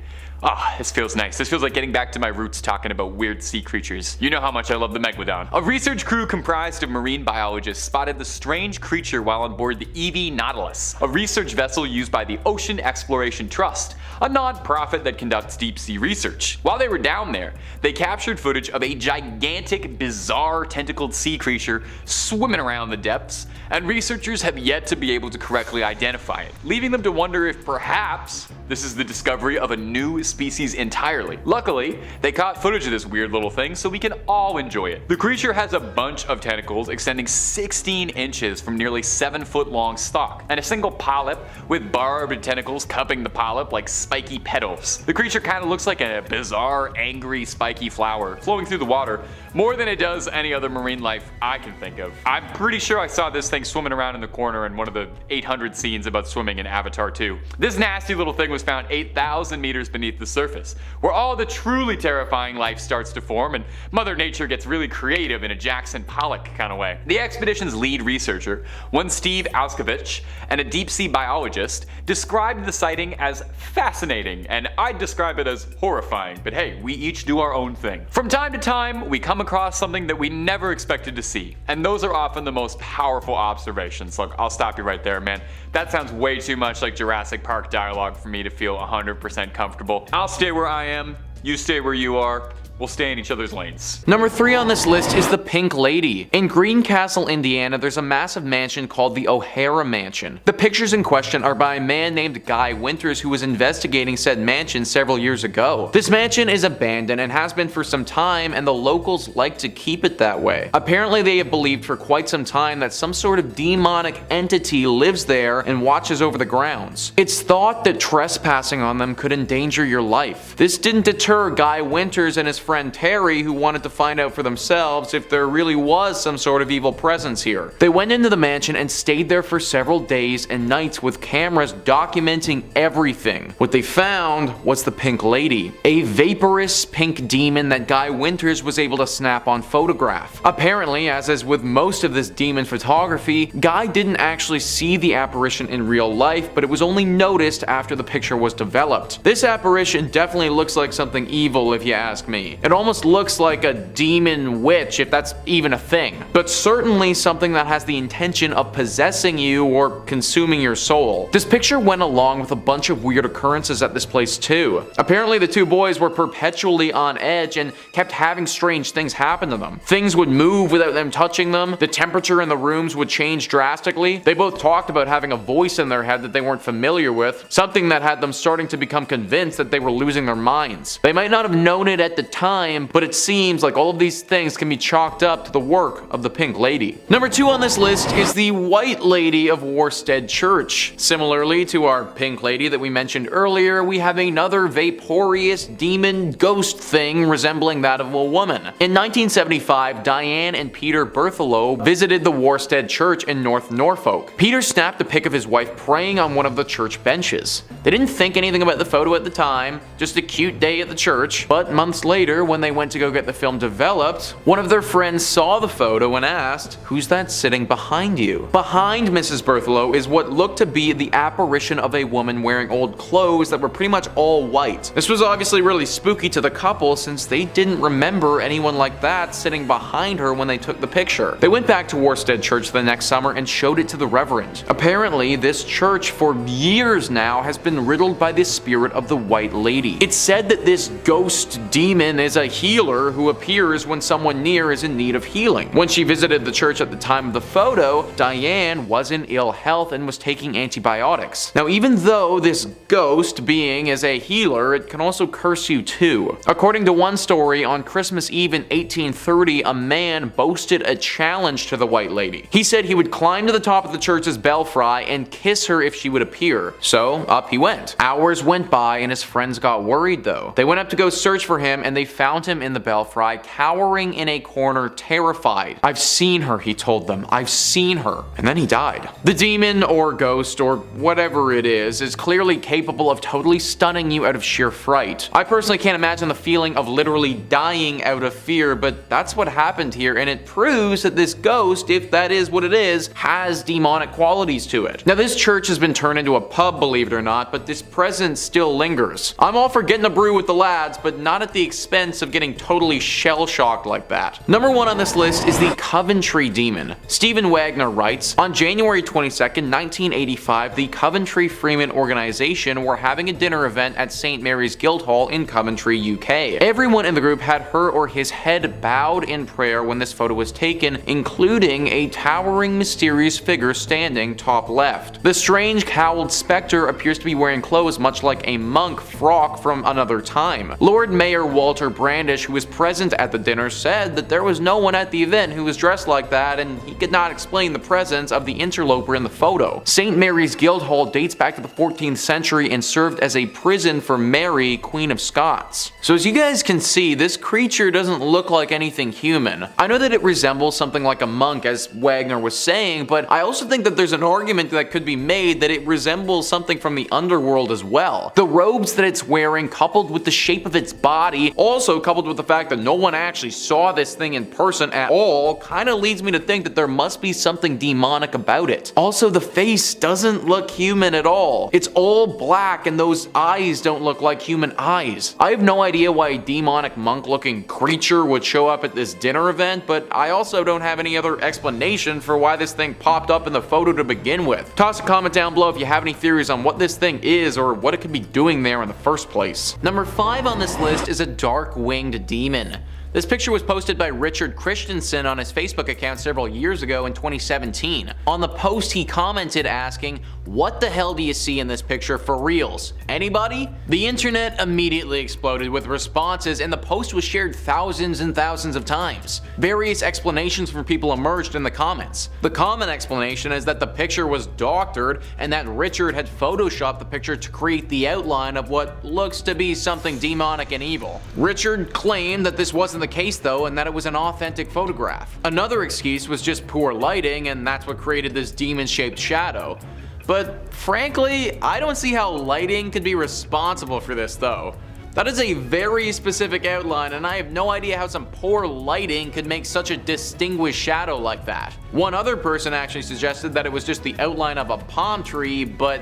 Ah, this feels nice. This feels like getting back to my roots talking about weird sea creatures. You know how much I love the Megalodon. A research crew comprised of marine biologists spotted the strange creature while on board the EV Nautilus, a research vessel used by the Ocean Exploration Trust, a non-profit that conducts deep sea research. While they were down there, they captured footage of a gigantic, bizarre tentacled sea creature swimming around the depths, and researchers have yet to be able to correctly identify it, leaving them to wonder if perhaps this is the discovery of a new species entirely. Luckily, they caught footage of this weird little thing so we can all enjoy it. The creature has a bunch of tentacles extending 16 inches from nearly 7-foot long stalk, and a single polyp with barbed tentacles cupping the polyp like spiky petals. The creature kind of looks like a bizarre, angry, spiky flower flowing through the water more than it does any other marine life I can think of. I'm pretty sure I saw this thing swimming around in the corner in one of the 800 scenes about swimming in Avatar 2. This nasty little thing was found 8,000 meters beneath the surface, where all the truly terrifying life starts to form and Mother Nature gets really creative in a Jackson Pollock kind of way. The expedition's lead researcher, one Steve Alskovich, and a deep sea biologist, described the sighting as fascinating, and I'd describe it as horrifying, but hey, we each do our own thing. From time to time, we come across something that we never expected to see, and those are often the most powerful observations. Look, I'll stop you right there, man. That sounds way too much like Jurassic Park dialogue for me to feel 100% comfortable. I'll stay where I am, you stay where you are. We'll stay in each other's lanes. Number 3 on this list is the Pink Lady. In Greencastle, Indiana, there's a massive mansion called the O'Hara Mansion. The pictures in question are by a man named Guy Winters who was investigating said mansion several years ago. This mansion is abandoned and has been for some time, and the locals like to keep it that way. Apparently they have believed for quite some time that some sort of demonic entity lives there and watches over the grounds. It's thought that trespassing on them could endanger your life. This didn't deter Guy Winters and his friend Terry, who wanted to find out for themselves if there really was some sort of evil presence here. They went into the mansion and stayed there for several days and nights with cameras documenting everything. What they found was the Pink Lady, a vaporous pink demon that Guy Winters was able to snap on photograph. Apparently, as is with most of this demon photography, Guy didn't actually see the apparition in real life, but it was only noticed after the picture was developed. This apparition definitely looks like something evil if you ask me. It almost looks like a demon witch, if that's even a thing, but certainly something that has the intention of possessing you or consuming your soul. This picture went along with a bunch of weird occurrences at this place too. Apparently the two boys were perpetually on edge and kept having strange things happen to them. Things would move without them touching them, the temperature in the rooms would change drastically. They both talked about having a voice in their head that they weren't familiar with, something that had them starting to become convinced that they were losing their minds. They might not have known it at the time, time, but it seems like all of these things can be chalked up to the work of the Pink Lady. Number 2 on this list is the White Lady of Worstead Church. Similarly to our Pink Lady that we mentioned earlier, we have another vaporous demon ghost thing resembling that of a woman. In 1975, Diane and Peter Berthelot visited the Worstead Church in North Norfolk. Peter snapped a pic of his wife praying on one of the church benches. They didn't think anything about the photo at the time, just a cute day at the church, but months later when they went to go get the film developed, one of their friends saw the photo and asked, "Who's that sitting behind you?" Behind Mrs. Berthelot is what looked to be the apparition of a woman wearing old clothes that were pretty much all white. This was obviously really spooky to the couple since they didn't remember anyone like that sitting behind her when they took the picture. They went back to Worstead Church the next summer and showed it to the Reverend. Apparently, this church for years now has been riddled by the spirit of the White Lady. It's said that this ghost demon is a healer who appears when someone near is in need of healing. When she visited the church at the time of the photo, Diane was in ill health and was taking antibiotics. Now, even though this ghost being is a healer, it can also curse you too. According to one story, on Christmas Eve in 1830, a man boasted a challenge to the White Lady. He said he would climb to the top of the church's belfry and kiss her if she would appear. So up he went. Hours went by and his friends got worried though. They went up to go search for him and they found him in the belfry, cowering in a corner, terrified. "I've seen her," he told them. "I've seen her." And then he died. The demon or ghost or whatever it is clearly capable of totally stunning you out of sheer fright. I personally can't imagine the feeling of literally dying out of fear, but that's what happened here, and it proves that this ghost, if that is what it is, has demonic qualities to it. Now, this church has been turned into a pub, believe it or not, but this presence still lingers. I'm all for getting a brew with the lads, but not at the expense of getting totally shell-shocked like that. Number 1 on this list is the Coventry demon. Stephen Wagner writes, on January 22nd, 1985, the Coventry Freeman organization were having a dinner event at St. Mary's Guildhall in Coventry, UK. Everyone in the group had her or his head bowed in prayer when this photo was taken, including a towering mysterious figure standing top left. The strange cowled spectre appears to be wearing clothes much like a monk frock from another time. Lord Mayor Walter Brandish, who was present at the dinner, said that there was no one at the event who was dressed like that, and he could not explain the presence of the interloper in the photo. St. Mary's Guildhall dates back to the 14th century and served as a prison for Mary, Queen of Scots. So as you guys can see, this creature doesn't look like anything human. I know that it resembles something like a monk, as Wagner was saying, but I also think that there's an argument that could be made that it resembles something from the underworld as well. The robes that it's wearing, coupled with the shape of its body, also coupled with the fact that no one actually saw this thing in person at all, kind of leads me to think that there must be something demonic about it. Also, the face doesn't look human at all. It's all black and those eyes don't look like human eyes. I have no idea why a demonic monk-looking creature would show up at this dinner event, but I also don't have any other explanation for why this thing popped up in the photo to begin with. Toss a comment down below if you have any theories on what this thing is or what it could be doing there in the first place. Number 5 on this list is a dark-winged demon. This picture was posted by Richard Christensen on his Facebook account several years ago in 2017. On the post, he commented asking, "What the hell do you see in this picture for reals? Anybody?" The internet immediately exploded with responses and the post was shared thousands and thousands of times. Various explanations from people emerged in the comments. The common explanation is that the picture was doctored and that Richard had photoshopped the picture to create the outline of what looks to be something demonic and evil. Richard claimed that this wasn't the case though, and that it was an authentic photograph. Another excuse was just poor lighting, and that's what created this demon-shaped shadow. But frankly, I don't see how lighting could be responsible for this though. That is a very specific outline, and I have no idea how some poor lighting could make such a distinguished shadow like that. One other person actually suggested that it was just the outline of a palm tree, but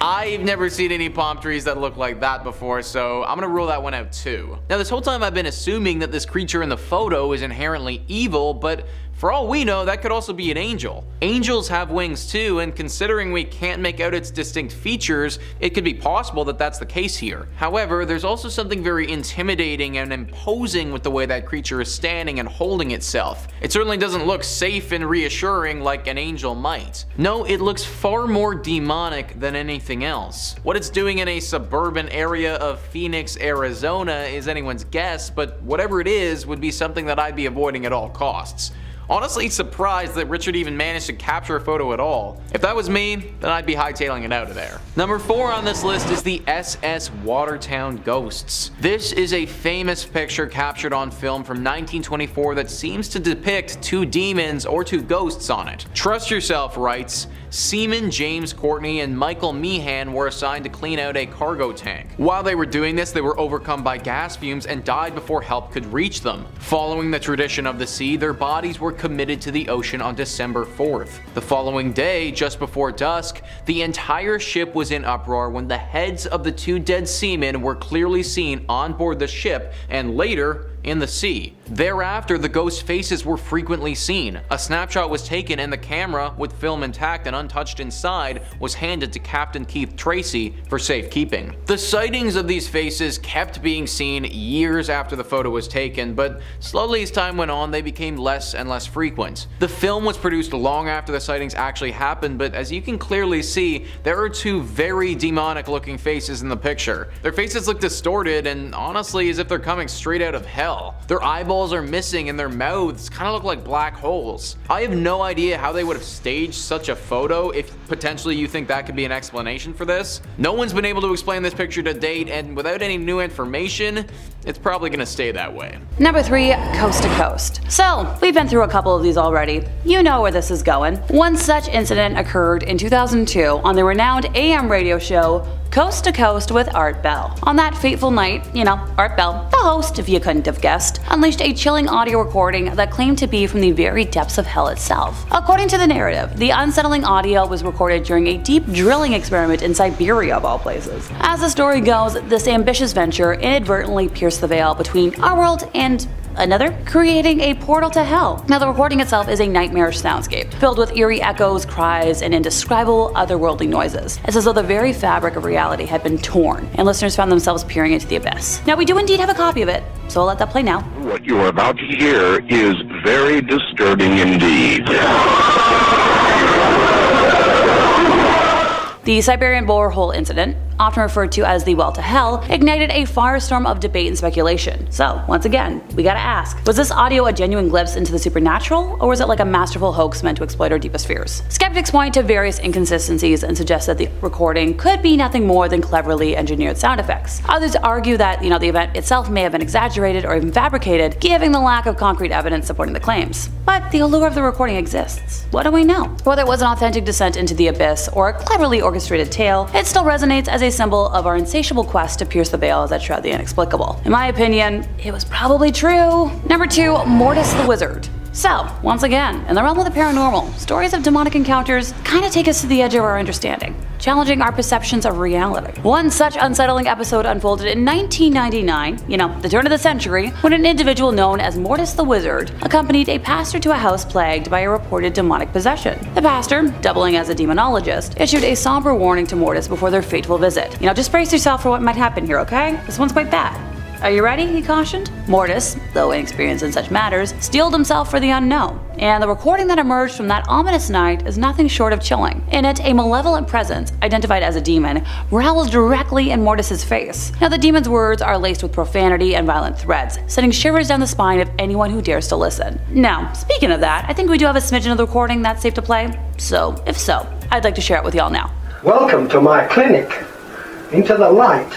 I've never seen any palm trees that look like that before, so I'm gonna rule that one out too. Now, this whole time I've been assuming that this creature in the photo is inherently evil, but For all we know, that could also be an angel. Angels have wings too, and considering we can't make out its distinct features, it could be possible that that's the case here. However, there's also something very intimidating and imposing with the way that creature is standing and holding itself. It certainly doesn't look safe and reassuring like an angel might. No, it looks far more demonic than anything else. What it's doing in a suburban area of Phoenix, Arizona is anyone's guess, but whatever it is would be something that I'd be avoiding at all costs. Honestly surprised that Richard even managed to capture a photo at all. If that was me, then I'd be hightailing it out of there. Number 4 on this list is the SS Watertown Ghosts. This is a famous picture captured on film from 1924 that seems to depict 2 demons or 2 ghosts on it. Trust Yourself writes, Seaman James Courtney and Michael Meehan were assigned to clean out a cargo tank. While they were doing this, they were overcome by gas fumes and died before help could reach them. Following the tradition of the sea, their bodies were committed to the ocean on December 4th. The following day, just before dusk, the entire ship was in uproar when the heads of the 2 dead seamen were clearly seen on board the ship and later in the sea. Thereafter, the ghost faces were frequently seen. A snapshot was taken and the camera, with film intact and untouched inside, was handed to Captain Keith Tracy for safekeeping. The sightings of these faces kept being seen years after the photo was taken, but slowly as time went on, they became less and less frequent. The film was produced long after the sightings actually happened, but as you can clearly see, there are 2 very demonic looking faces in the picture. Their faces look distorted and honestly as if they're coming straight out of hell. Their eyeballs are missing and their mouths kind of look like black holes. I have no idea how they would have staged such a photo if potentially you think that could be an explanation for this. No one's been able to explain this picture to date, and without any new information, it's probably gonna stay that way. Number 3, Coast to Coast. So, we've been through a couple of these already. You know where this is going. One such incident occurred in 2002 on the renowned AM radio show Coast to Coast with Art Bell. On that fateful night, Art Bell, the host if you couldn't have guessed, unleashed a chilling audio recording that claimed to be from the very depths of hell itself. According to the narrative, the unsettling audio was recorded during a deep drilling experiment in Siberia of all places. As the story goes, this ambitious venture inadvertently pierced the veil between our world and another, creating a portal to hell. Now, the recording itself is a nightmarish soundscape, filled with eerie echoes, cries, and indescribable otherworldly noises. It's as though the very fabric of reality had been torn, and listeners found themselves peering into the abyss. Now, we do indeed have a copy of it, so I'll let that play now. What you are about to hear is very disturbing indeed. The Siberian borehole incident, often referred to as the well to hell, ignited a firestorm of debate and speculation. So, once again, we gotta ask, was this audio a genuine glimpse into the supernatural, or was it like a masterful hoax meant to exploit our deepest fears? Skeptics point to various inconsistencies and suggest that the recording could be nothing more than cleverly engineered sound effects. Others argue that, the event itself may have been exaggerated or even fabricated, given the lack of concrete evidence supporting the claims. But the allure of the recording exists. What do we know? Whether it was an authentic descent into the abyss or a cleverly orchestrated tale, it still resonates as a symbol of our insatiable quest to pierce the veils that shroud the inexplicable. In my opinion, it was probably true. Number 2, Mortise the Wizard. So, once again, in the realm of the paranormal, stories of demonic encounters kind of take us to the edge of our understanding, challenging our perceptions of reality. One such unsettling episode unfolded in 1999, the turn of the century, when an individual known as Mortise the Wizard accompanied a pastor to a house plagued by a reported demonic possession. The pastor, doubling as a demonologist, issued a somber warning to Mortise before their fateful visit. Just brace yourself for what might happen here, okay? This one's quite bad. Are you ready? He cautioned. Mortise, though inexperienced in such matters, steeled himself for the unknown, and the recording that emerged from that ominous night is nothing short of chilling. In it, a malevolent presence, identified as a demon, growls directly in Mortise's face. Now, the demon's words are laced with profanity and violent threats, sending shivers down the spine of anyone who dares to listen. Now, speaking of that, I think we do have a smidgen of the recording that's safe to play. So, if so, I'd like to share it with y'all now. Welcome to my clinic. Into the light.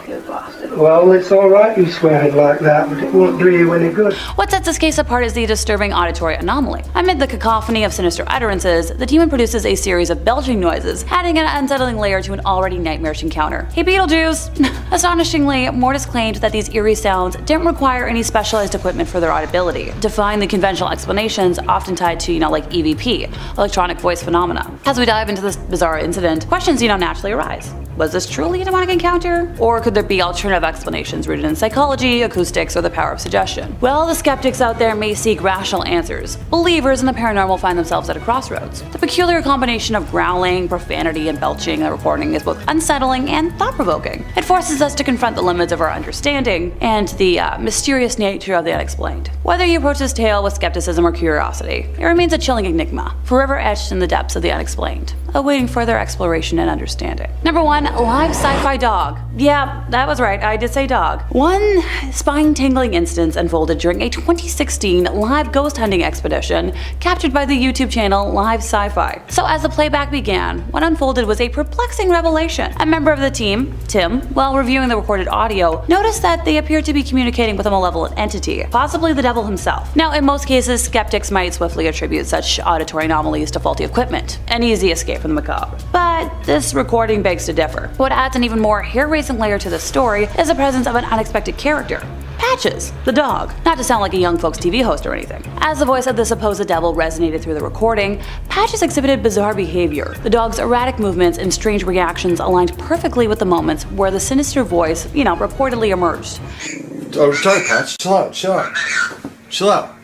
You bastard. Well, it's all right you swear it like that, but it won't do you any good. What sets this case apart is the disturbing auditory anomaly. Amid the cacophony of sinister utterances, the demon produces a series of belching noises, adding an unsettling layer to an already nightmarish encounter. Hey Beetlejuice! Astonishingly, Mortise claimed that these eerie sounds didn't require any specialized equipment for their audibility, defying the conventional explanations often tied to, like EVP, electronic voice phenomena. As we dive into this bizarre incident, questions, naturally arise. Was this truly a demonic encounter? Or could there be alternative explanations rooted in psychology, acoustics, or the power of suggestion? Well, the skeptics out there may seek rational answers. Believers in the paranormal find themselves at a crossroads. The peculiar combination of growling, profanity, and belching in the recording is both unsettling and thought-provoking. It forces us to confront the limits of our understanding and the mysterious nature of the unexplained. Whether you approach this tale with skepticism or curiosity, it remains a chilling enigma, forever etched in the depths of the unexplained, awaiting further exploration and understanding. Number 1, live sci-fi dog. Yeah, that was right, I did say dog. One spine-tingling instance unfolded during a 2016 live ghost hunting expedition captured by the YouTube channel Live Sci-Fi. So as the playback began, what unfolded was a perplexing revelation. A member of the team, Tim, while reviewing the recorded audio, noticed that they appeared to be communicating with a malevolent entity, possibly the devil himself. Now, in most cases, skeptics might swiftly attribute such auditory anomalies to faulty equipment, an easy escape from the macabre. But this recording begs to differ. What adds an even more hair-raising layer to the story is the presence of an unexpected character. Patches, the dog. Not to sound like a young folks TV host or anything. As the voice of the supposed devil resonated through the recording, Patches exhibited bizarre behavior. The dog's erratic movements and strange reactions aligned perfectly with the moments where the sinister voice, reportedly emerged. Oh, sorry, Patch. Chill out, chill out. Chill out.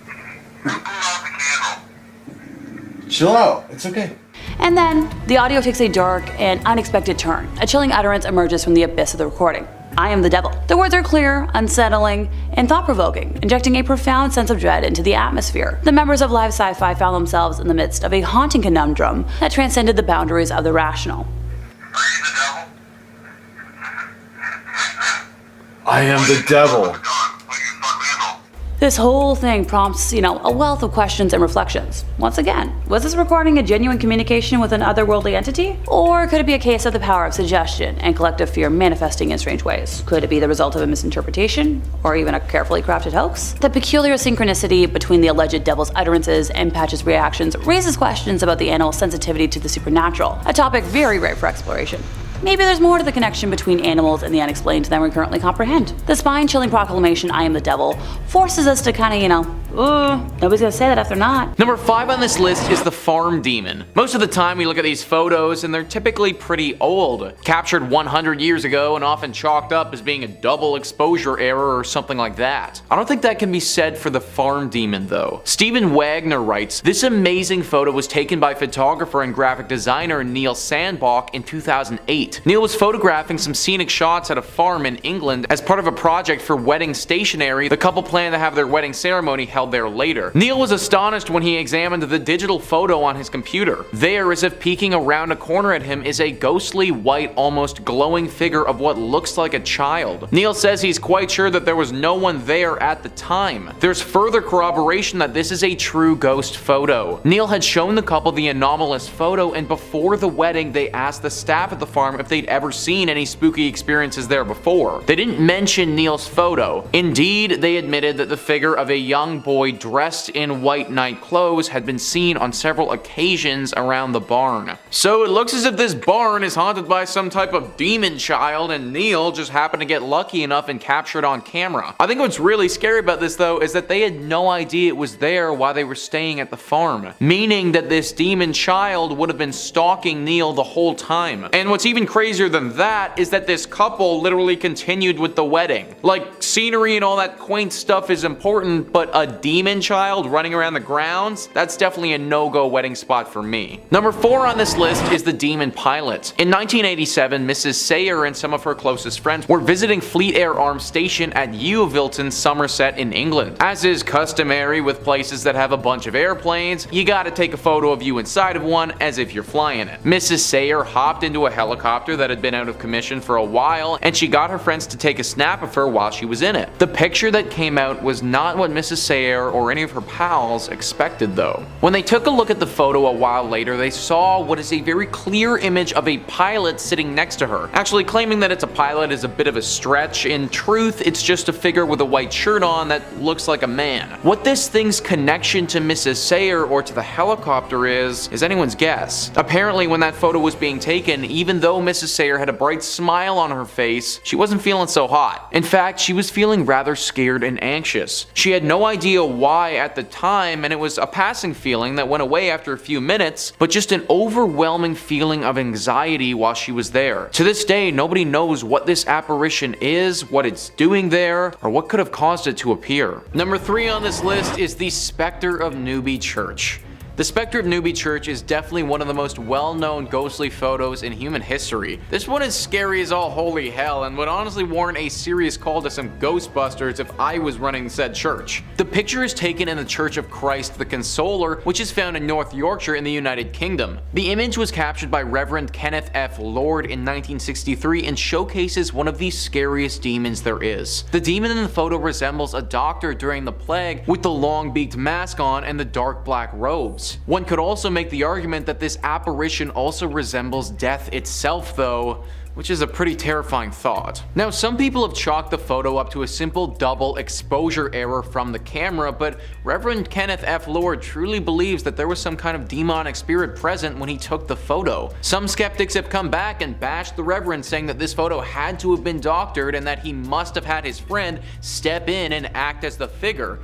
Chill out. It's okay. And then, the audio takes a dark and unexpected turn. A chilling utterance emerges from the abyss of the recording. I am the devil. The words are clear, unsettling, and thought-provoking, injecting a profound sense of dread into the atmosphere. The members of Live Sci-Fi found themselves in the midst of a haunting conundrum that transcended the boundaries of the rational. I am the devil. This whole thing prompts, a wealth of questions and reflections. Once again, was this recording a genuine communication with an otherworldly entity? Or could it be a case of the power of suggestion and collective fear manifesting in strange ways? Could it be the result of a misinterpretation? Or even a carefully crafted hoax? The peculiar synchronicity between the alleged devil's utterances and Patch's reactions raises questions about the animal's sensitivity to the supernatural, a topic very ripe for exploration. Maybe there's more to the connection between animals and the unexplained than we currently comprehend. The spine-chilling proclamation, I am the devil, forces us to nobody's gonna say that if they're not. Number 5 on this list is the farm demon. Most of the time we look at these photos and they're typically pretty old, captured 100 years ago and often chalked up as being a double exposure error or something like that. I don't think that can be said for the farm demon though. Stephen Wagner writes, this amazing photo was taken by photographer and graphic designer Neil Sandbach in 2008. Neil was photographing some scenic shots at a farm in England as part of a project for wedding stationery. The couple planned to have their wedding ceremony held there later. Neil was astonished when he examined the digital photo on his computer. There, as if peeking around a corner at him, is a ghostly white, almost glowing figure of what looks like a child. Neil says he's quite sure that there was no one there at the time. There's further corroboration that this is a true ghost photo. Neil had shown the couple the anomalous photo, and before the wedding they asked the staff at the farm if they'd ever seen any spooky experiences there before. They didn't mention Neil's photo. Indeed, they admitted that the figure of a young boy dressed in white night clothes had been seen on several occasions around the barn. So it looks as if this barn is haunted by some type of demon child, and Neil just happened to get lucky enough and capture it on camera. I think what's really scary about this though is that they had no idea it was there while they were staying at the farm, meaning that this demon child would have been stalking Neil the whole time. And what's even crazier than that is that this couple literally continued with the wedding. Like, scenery and all that quaint stuff is important, but a demon child running around the grounds? That's definitely a no-go wedding spot for me. Number 4 on this list is the demon pilot. In 1987, Mrs. Sayer and some of her closest friends were visiting Fleet Air Arms Station at Yeovilton, Somerset in England. As is customary with places that have a bunch of airplanes, you gotta take a photo of you inside of one as if you're flying it. Mrs. Sayer hopped into a helicopter that had been out of commission for a while, and she got her friends to take a snap of her while she was in it. The picture that came out was not what Mrs. Sayer or any of her pals expected though. When they took a look at the photo a while later, they saw what is a very clear image of a pilot sitting next to her. Actually, claiming that it's a pilot is a bit of a stretch. In truth, it's just a figure with a white shirt on that looks like a man. What this thing's connection to Mrs. Sayer or to the helicopter is anyone's guess. Apparently, when that photo was being taken, even though Mrs. Sayer had a bright smile on her face, she wasn't feeling so hot. In fact, she was feeling rather scared and anxious. She had no idea really a why at the time, and it was a passing feeling that went away after a few minutes, but just an overwhelming feeling of anxiety while she was there. To this day, nobody knows what this apparition is, what it's doing there, or what could have caused it to appear. Number 3 on this list is the Spectre of Newbie Church. The Spectre of Newbie Church is definitely one of the most well-known ghostly photos in human history. This one is scary as all holy hell and would honestly warrant a serious call to some Ghostbusters if I was running said church. The picture is taken in the Church of Christ the Consoler, which is found in North Yorkshire in the United Kingdom. The image was captured by Reverend Kenneth F. Lord in 1963 and showcases one of the scariest demons there is. The demon in the photo resembles a doctor during the plague with the long beaked mask on and the dark black robes. One could also make the argument that this apparition also resembles death itself though, which is a pretty terrifying thought. Now, some people have chalked the photo up to a simple double exposure error from the camera, but Reverend Kenneth F. Lord truly believes that there was some kind of demonic spirit present when he took the photo. Some skeptics have come back and bashed the Reverend, saying that this photo had to have been doctored and that he must have had his friend step in and act as the figure.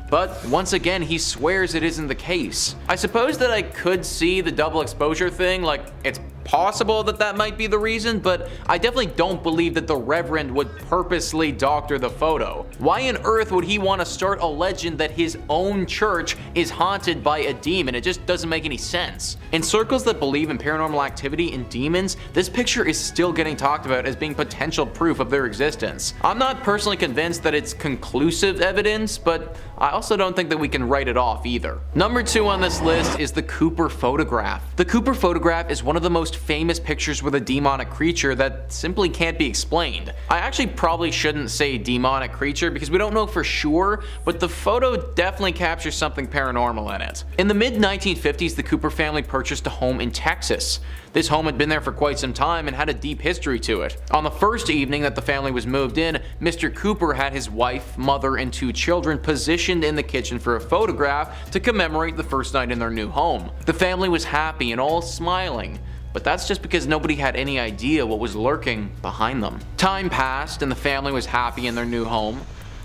But once again, he swears it isn't the case. I suppose that I could see the double exposure thing, like it's possible that that might be the reason, but I definitely don't believe that the Reverend would purposely doctor the photo. Why on earth would he want to start a legend that his own church is haunted by a demon? It just doesn't make any sense. In circles that believe in paranormal activity and demons, this picture is still getting talked about as being potential proof of their existence. I'm not personally convinced that it's conclusive evidence, but I also don't think that we can write it off either. Number 2 on this list is the Cooper photograph. The Cooper photograph is one of the most famous pictures with a demonic creature that simply can't be explained. I actually probably shouldn't say demonic creature because we don't know for sure, but the photo definitely captures something paranormal in it. In the mid-1950s, the Cooper family purchased a home in Texas. This home had been there for quite some time and had a deep history to it. On the first evening that the family was moved in, Mr. Cooper had his wife, mother, and 2 children positioned in the kitchen for a photograph to commemorate the first night in their new home. The family was happy and all smiling, but that's just because nobody had any idea what was lurking behind them. Time passed and the family was happy in their new home.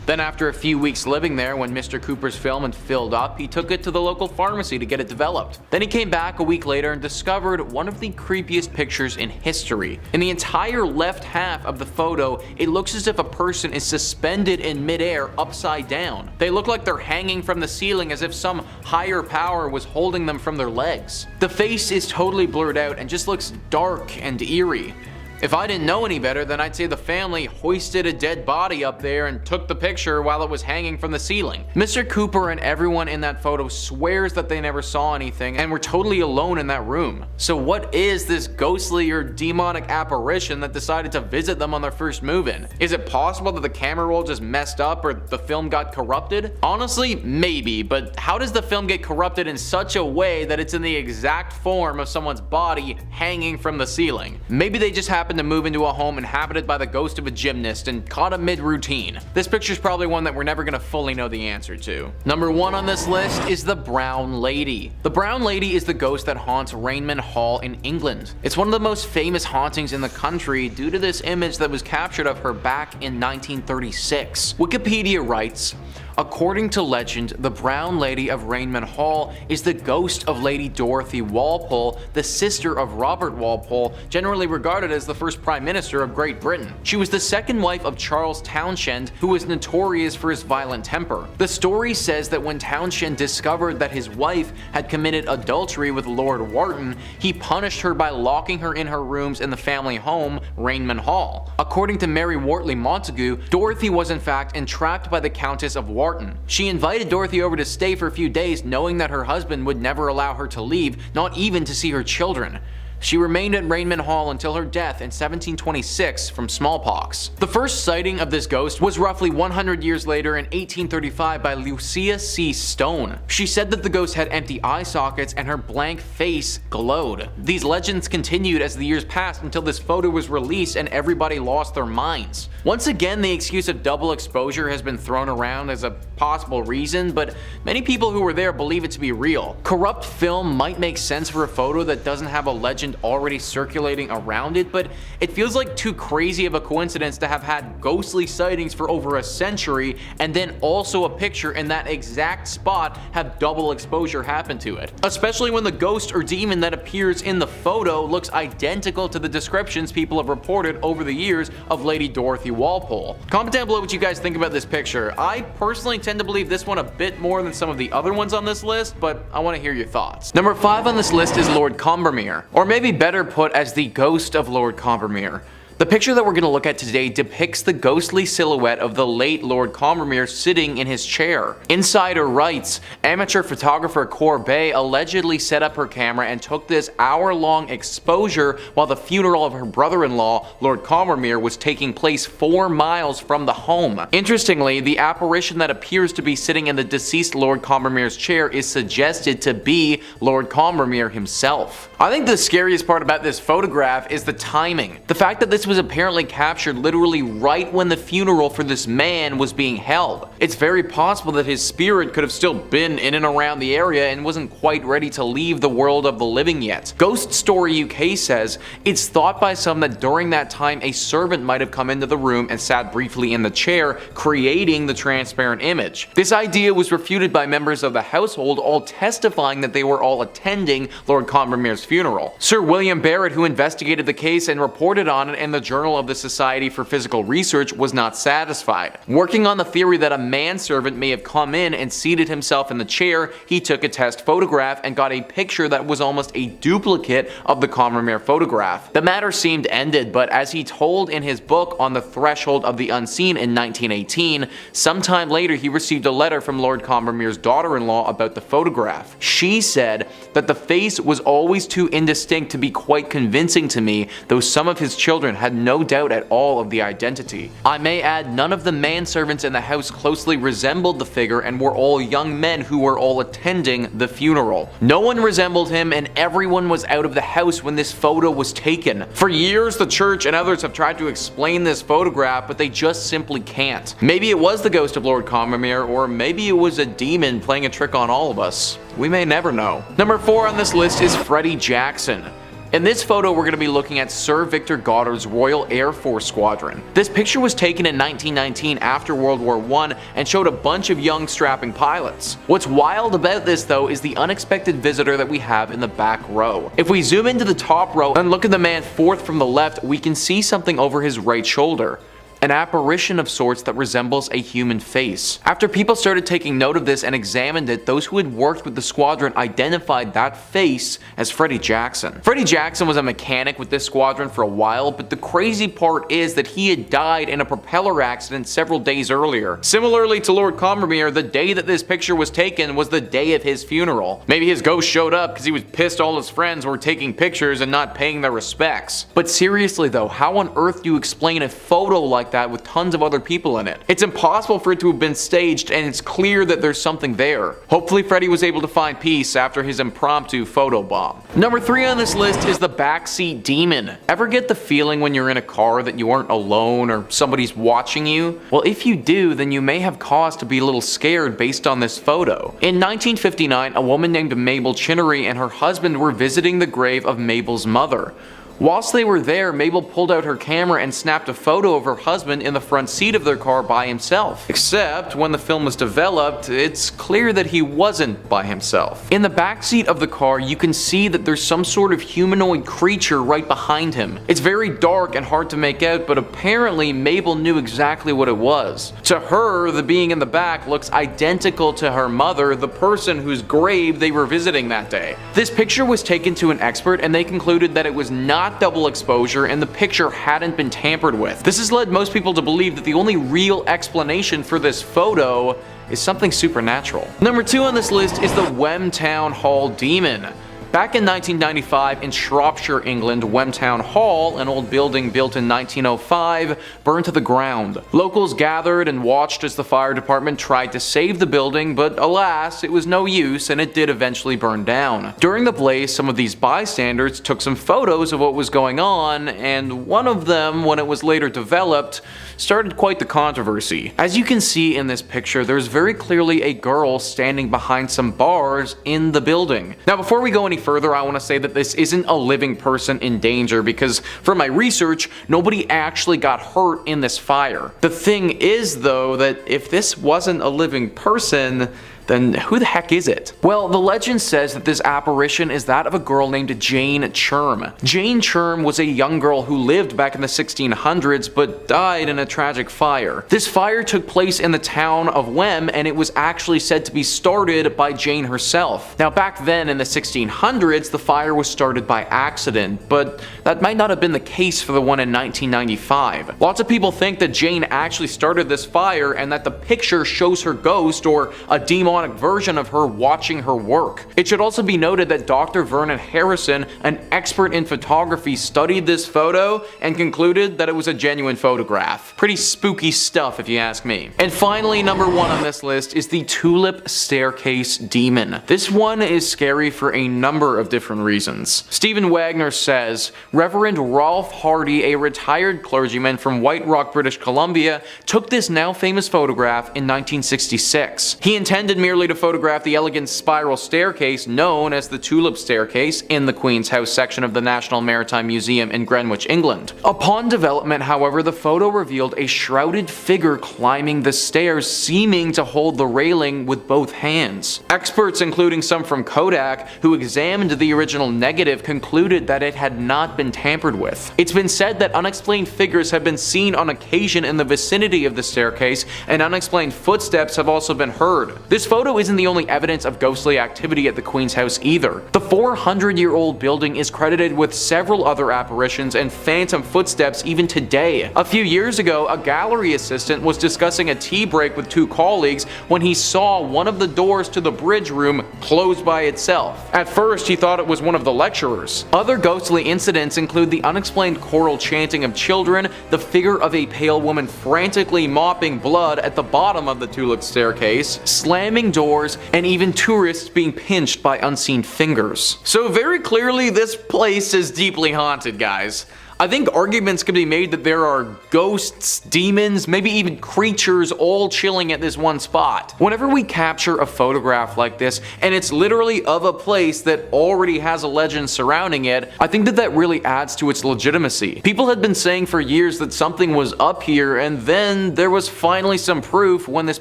Then after a few weeks living there, when Mr. Cooper's film had filled up, he took it to the local pharmacy to get it developed. Then he came back a week later and discovered one of the creepiest pictures in history. In the entire left half of the photo, it looks as if a person is suspended in midair upside down. They look like they're hanging from the ceiling as if some higher power was holding them from their legs. The face is totally blurred out and just looks dark and eerie. If I didn't know any better, then I'd say the family hoisted a dead body up there and took the picture while it was hanging from the ceiling. Mr. Cooper and everyone in that photo swears that they never saw anything and were totally alone in that room. So what is this ghostly or demonic apparition that decided to visit them on their first move-in? Is it possible that the camera roll just messed up or the film got corrupted? Honestly, maybe, but how does the film get corrupted in such a way that it's in the exact form of someone's body hanging from the ceiling? Maybe they just happened to move into a home inhabited by the ghost of a gymnast and caught a mid-routine. This picture's probably one that we're never gonna fully know the answer to. Number 1 on this list is the Brown Lady. The Brown Lady is the ghost that haunts Rainman Hall in England. It's one of the most famous hauntings in the country due to this image that was captured of her back in 1936. Wikipedia writes, according to legend, the Brown Lady of Rainman Hall is the ghost of Lady Dorothy Walpole, the sister of Robert Walpole, generally regarded as the first Prime Minister of Great Britain. She was the second wife of Charles Townshend, who was notorious for his violent temper. The story says that when Townshend discovered that his wife had committed adultery with Lord Wharton, he punished her by locking her in her rooms in the family home, Rainman Hall. According to Mary Wortley Montagu, Dorothy was in fact entrapped by the Countess of Wharton. She invited Dorothy over to stay for a few days, knowing that her husband would never allow her to leave, not even to see her children. She remained at Rainman Hall until her death in 1726 from smallpox. The first sighting of this ghost was roughly 100 years later in 1835 by Lucia C. Stone. She said that the ghost had empty eye sockets and her blank face glowed. These legends continued as the years passed until this photo was released and everybody lost their minds. Once again, the excuse of double exposure has been thrown around as a possible reason, but many people who were there believe it to be real. Corrupt film might make sense for a photo that doesn't have a legend legend already circulating around it, but it feels like too crazy of a coincidence to have had ghostly sightings for over a century and then also a picture in that exact spot have double exposure happen to it. Especially when the ghost or demon that appears in the photo looks identical to the descriptions people have reported over the years of Lady Dorothy Walpole. Comment down below what you guys think about this picture. I personally tend to believe this one a bit more than some of the other ones on this list, but I want to hear your thoughts. Number 5 on this list is Lord Combermir, or maybe better put as the ghost of Lord Combermir. The picture that we're going to look at today depicts the ghostly silhouette of the late Lord Combermir sitting in his chair. Insider writes, amateur photographer Corbet allegedly set up her camera and took this hour-long exposure while the funeral of her brother-in-law, Lord Combermir, was taking place 4 miles from the home. Interestingly, the apparition that appears to be sitting in the deceased Lord Combermir's chair is suggested to be Lord Combermir himself. I think the scariest part about this photograph is the timing. The fact that this was apparently captured literally right when the funeral for this man was being held. It's very possible that his spirit could have still been in and around the area and wasn't quite ready to leave the world of the living yet. Ghost Story UK says, it's thought by some that during that time a servant might have come into the room and sat briefly in the chair, creating the transparent image. This idea was refuted by members of the household, all testifying that they were all attending Lord Combermir's funeral. Sir William Barrett, who investigated the case and reported on it in the Journal of the Society for Physical Research, was not satisfied. Working on the theory that a manservant may have come in and seated himself in the chair, he took a test photograph and got a picture that was almost a duplicate of the Combermir photograph. The matter seemed ended, but as he told in his book On the Threshold of the Unseen in 1918, sometime later he received a letter from Lord Combermir's daughter-in-law about the photograph. She said that the face was always too indistinct to be quite convincing to me, though some of his children had no doubt at all of the identity. I may add, none of the manservants in the house closely resembled the figure and were all young men who were all attending the funeral. No one resembled him and everyone was out of the house when this photo was taken. For years the church and others have tried to explain this photograph, but they just simply can't. Maybe it was the ghost of Lord Combermir, or maybe it was a demon playing a trick on all of us. We may never know. Number 4 on this list is Freddy Jackson. In this photo, we're going to be looking at Sir Victor Goddard's Royal Air Force Squadron. This picture was taken in 1919 after World War I and showed a bunch of young strapping pilots. What's wild about this though is the unexpected visitor that we have in the back row. If we zoom into the top row and look at the man fourth from the left, we can see something over his right shoulder. An apparition of sorts that resembles a human face. After people started taking note of this and examined it, those who had worked with the squadron identified that face as Freddy Jackson. Freddy Jackson was a mechanic with this squadron for a while, but the crazy part is that he had died in a propeller accident several days earlier. Similarly to Lord Combermir, the day that this picture was taken was the day of his funeral. Maybe his ghost showed up because he was pissed all his friends were taking pictures and not paying their respects. But seriously though, how on earth do you explain a photo like that with tons of other people in it? It's impossible for it to have been staged, and it's clear that there's something there. Hopefully Freddy was able to find peace after his impromptu photo bomb. Number 3 on this list is the backseat demon. Ever get the feeling when you're in a car that you aren't alone or somebody's watching you? Well, if you do, then you may have cause to be a little scared based on this photo. In 1959, a woman named Mabel Chinnery and her husband were visiting the grave of Mabel's mother. Whilst they were there, Mabel pulled out her camera and snapped a photo of her husband in the front seat of their car by himself. Except, when the film was developed, it's clear that he wasn't by himself. In the backseat of the car, you can see that there's some sort of humanoid creature right behind him. It's very dark and hard to make out, but apparently Mabel knew exactly what it was. To her, the being in the back looks identical to her mother, the person whose grave they were visiting that day. This picture was taken to an expert and they concluded that it was not double exposure and the picture hadn't been tampered with. This has led most people to believe that the only real explanation for this photo is something supernatural. Number 2 on this list is the Wemtown Hall demon. Back in 1995 in Shropshire, England, Wemtown Hall, an old building built in 1905, burned to the ground. Locals gathered and watched as the fire department tried to save the building, but alas, it was no use and it did eventually burn down. During the blaze, some of these bystanders took some photos of what was going on, and one of them, when it was later developed, started quite the controversy. As you can see in this picture, there's very clearly a girl standing behind some bars in the building. Now before we go any further, I want to say that this isn't a living person in danger because from my research, nobody actually got hurt in this fire. The thing is though that if this wasn't a living person, then who the heck is it? Well, the legend says that this apparition is that of a girl named Jane Churm. Jane Churm was a young girl who lived back in the 1600s but died in a tragic fire. This fire took place in the town of Wem, and it was actually said to be started by Jane herself. Now back then in the 1600s, the fire was started by accident, but that might not have been the case for the one in 1995. Lots of people think that Jane actually started this fire and that the picture shows her ghost or a demonic version of her watching her work. It should also be noted that Dr. Vernon Harrison, an expert in photography, studied this photo and concluded that it was a genuine photograph. Pretty spooky stuff if you ask me. And finally, number 1 on this list is the Tulip Staircase Demon. This one is scary for a number of different reasons. Stephen Wagner says, Reverend Rolf Hardy, a retired clergyman from White Rock, British Columbia, took this now famous photograph in 1966. He intended merely to photograph the elegant spiral staircase known as the Tulip Staircase in the Queen's House section of the National Maritime Museum in Greenwich, England. Upon development, however, the photo revealed a shrouded figure climbing the stairs, seeming to hold the railing with both hands. Experts, including some from Kodak, who examined the original negative, concluded that it had not been tampered with. It's been said that unexplained figures have been seen on occasion in the vicinity of the staircase, and unexplained footsteps have also been heard. This photo isn't the only evidence of ghostly activity at the Queen's House either. The 400-year-old building is credited with several other apparitions and phantom footsteps even today. A few years ago, a gallery assistant was discussing a tea break with 2 colleagues when he saw one of the doors to the bridge room close by itself. At first, he thought it was one of the lecturers. Other ghostly incidents include the unexplained choral chanting of children, the figure of a pale woman frantically mopping blood at the bottom of the Tulip Staircase, slamming doors, and even tourists being pinched by unseen fingers. So very clearly this place is deeply haunted, guys. I think arguments can be made that there are ghosts, demons, maybe even creatures all chilling at this one spot. Whenever we capture a photograph like this, and it's literally of a place that already has a legend surrounding it, I think that that really adds to its legitimacy. People had been saying for years that something was up here, and then there was finally some proof when this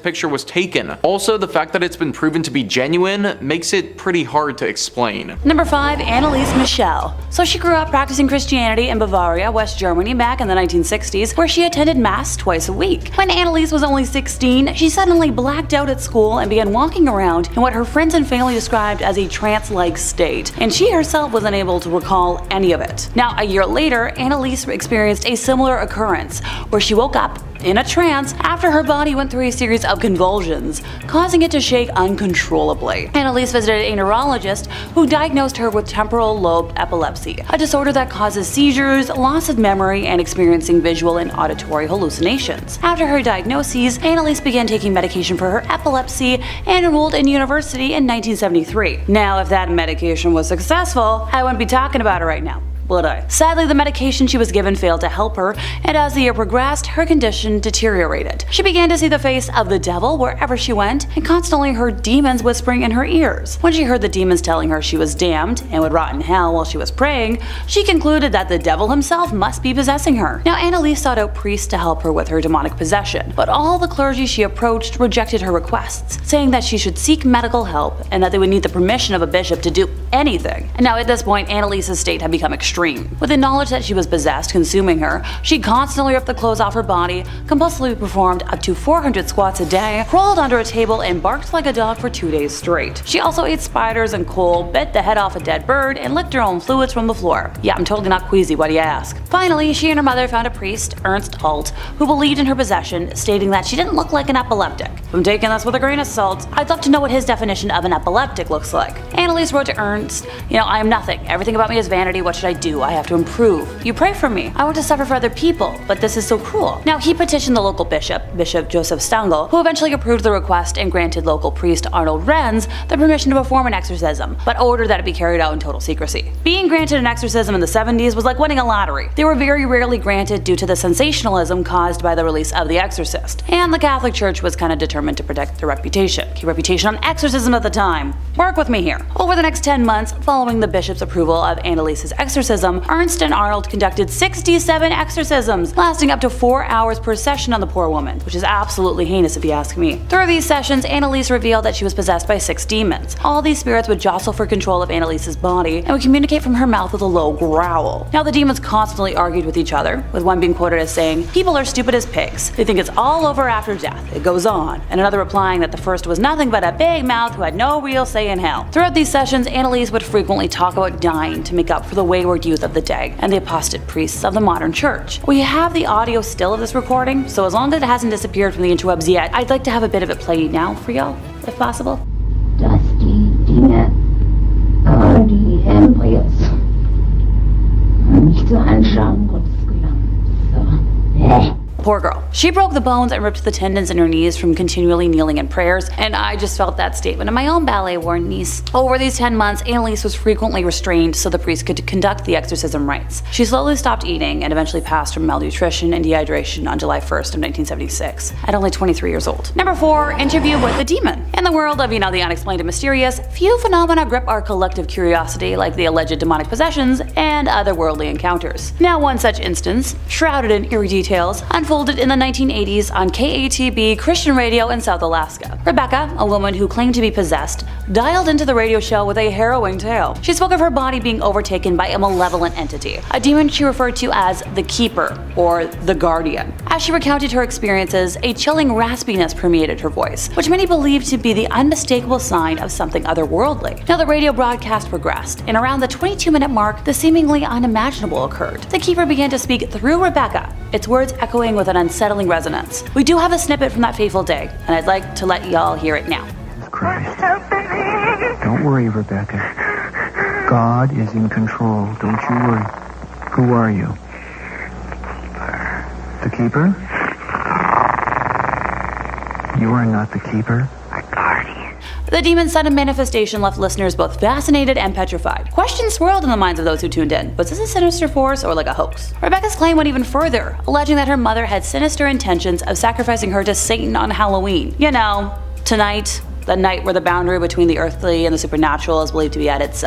picture was taken. Also, the fact that it's been proven to be genuine makes it pretty hard to explain. Number 5, Anelise Michelle. So she grew up practicing Christianity in Bavaria, West Germany, back in the 1960s, where she attended mass twice a week. When Anelise was only 16, she suddenly blacked out at school and began walking around in what her friends and family described as a trance-like state, and she herself was unable to recall any of it. Now, a year later, Anelise experienced a similar occurrence, where she woke up in a trance after her body went through a series of convulsions, causing it to shake uncontrollably. Anelise visited a neurologist who diagnosed her with temporal lobe epilepsy, a disorder that causes seizures, loss of memory, and experiencing visual and auditory hallucinations. After her diagnoses, Anelise began taking medication for her epilepsy and enrolled in university in 1973. Now, if that medication was successful, I wouldn't be talking about it right now, would I? Sadly, the medication she was given failed to help her, and as the year progressed, her condition deteriorated. She began to see the face of the devil wherever she went, and constantly heard demons whispering in her ears. When she heard the demons telling her she was damned and would rot in hell while she was praying, she concluded that the devil himself must be possessing her. Now, Anelise sought out priests to help her with her demonic possession, but all the clergy she approached rejected her requests, saying that she should seek medical help and that they would need the permission of a bishop to do anything. And now at this point, Anelise's state had become extreme. With the knowledge that she was possessed consuming her, she constantly ripped the clothes off her body, compulsively performed up to 400 squats a day, crawled under a table, and barked like a dog for 2 days straight. She also ate spiders and coal, bit the head off a dead bird, and licked her own fluids from the floor. Yeah, I'm totally not queasy, what do you ask? Finally, she and her mother found a priest, Ernst Alt, who believed in her possession, stating that she didn't look like an epileptic. If I'm taking this with a grain of salt, I'd love to know what his definition of an epileptic looks like. Anelise wrote to Ernst, I am nothing. Everything about me is vanity. What should I do? do. I have to improve. You pray for me. I want to suffer for other people, but this is so cruel. Now, he petitioned the local bishop, Bishop Joseph Stangl, who eventually approved the request and granted local priest Arnold Renz the permission to perform an exorcism, but ordered that it be carried out in total secrecy. Being granted an exorcism in the 70s was like winning a lottery. They were very rarely granted due to the sensationalism caused by the release of The Exorcist, and the Catholic Church was kind of determined to protect their reputation. Key reputation on exorcism at the time. Work with me here. Over the next 10 months, following the bishop's approval of Anelise's exorcism, Ernst and Arnold conducted 67 exorcisms, lasting up to 4 hours per session on the poor woman, which is absolutely heinous if you ask me. Through these sessions, Anelise revealed that she was possessed by 6 demons. All these spirits would jostle for control of Anelise's body and would communicate from her mouth with a low growl. Now, the demons constantly argued with each other, with one being quoted as saying, "People are stupid as pigs. They think it's all over after death. It goes on," and another replying that the first was nothing but a big mouth who had no real say in hell. Throughout these sessions, Anelise would frequently talk about dying to make up for the wayward youth of the day and the apostate priests of the modern church. We have the audio still of this recording, so as long as it hasn't disappeared from the interwebs yet, I'd like to have a bit of it play now for y'all, if possible. Dass die Dinge, die Embryos, nicht so anschauen, Gottes Gelang. So. Poor girl. She broke the bones and ripped the tendons in her knees from continually kneeling in prayers, and I just felt that statement in my own ballet-worn niece. Over these 10 months, Anelise was frequently restrained so the priest could conduct the exorcism rites. She slowly stopped eating and eventually passed from malnutrition and dehydration on July 1st of 1976, at only 23 years old. Number 4, interview with the demon. In the world of, the unexplained and mysterious, few phenomena grip our collective curiosity like the alleged demonic possessions and otherworldly encounters. Now, one such instance, shrouded in eerie details, unfolded in the 1980s on KATB Christian radio in South Alaska. Rebecca, a woman who claimed to be possessed, dialed into the radio show with a harrowing tale. She spoke of her body being overtaken by a malevolent entity, a demon she referred to as the Keeper or the Guardian. As she recounted her experiences, a chilling raspiness permeated her voice, which many believed to be the unmistakable sign of something otherworldly. Now, the radio broadcast progressed, and around the 22-minute mark, the seemingly unimaginable occurred. The Keeper began to speak through Rebecca, its words echoing with an unsettling resonance. We do have a snippet from that fateful day, and I'd like to let y'all hear it now. Christ. Don't worry, Rebecca. God is in control. Don't you worry. Who are you? The Keeper? You are not the Keeper. The demon's sudden manifestation left listeners both fascinated and petrified. Questions swirled in the minds of those who tuned in. Was this a sinister force or like a hoax? Rebecca's claim went even further, alleging that her mother had sinister intentions of sacrificing her to Satan on Halloween. You know, tonight, the night where the boundary between the earthly and the supernatural is believed to be at its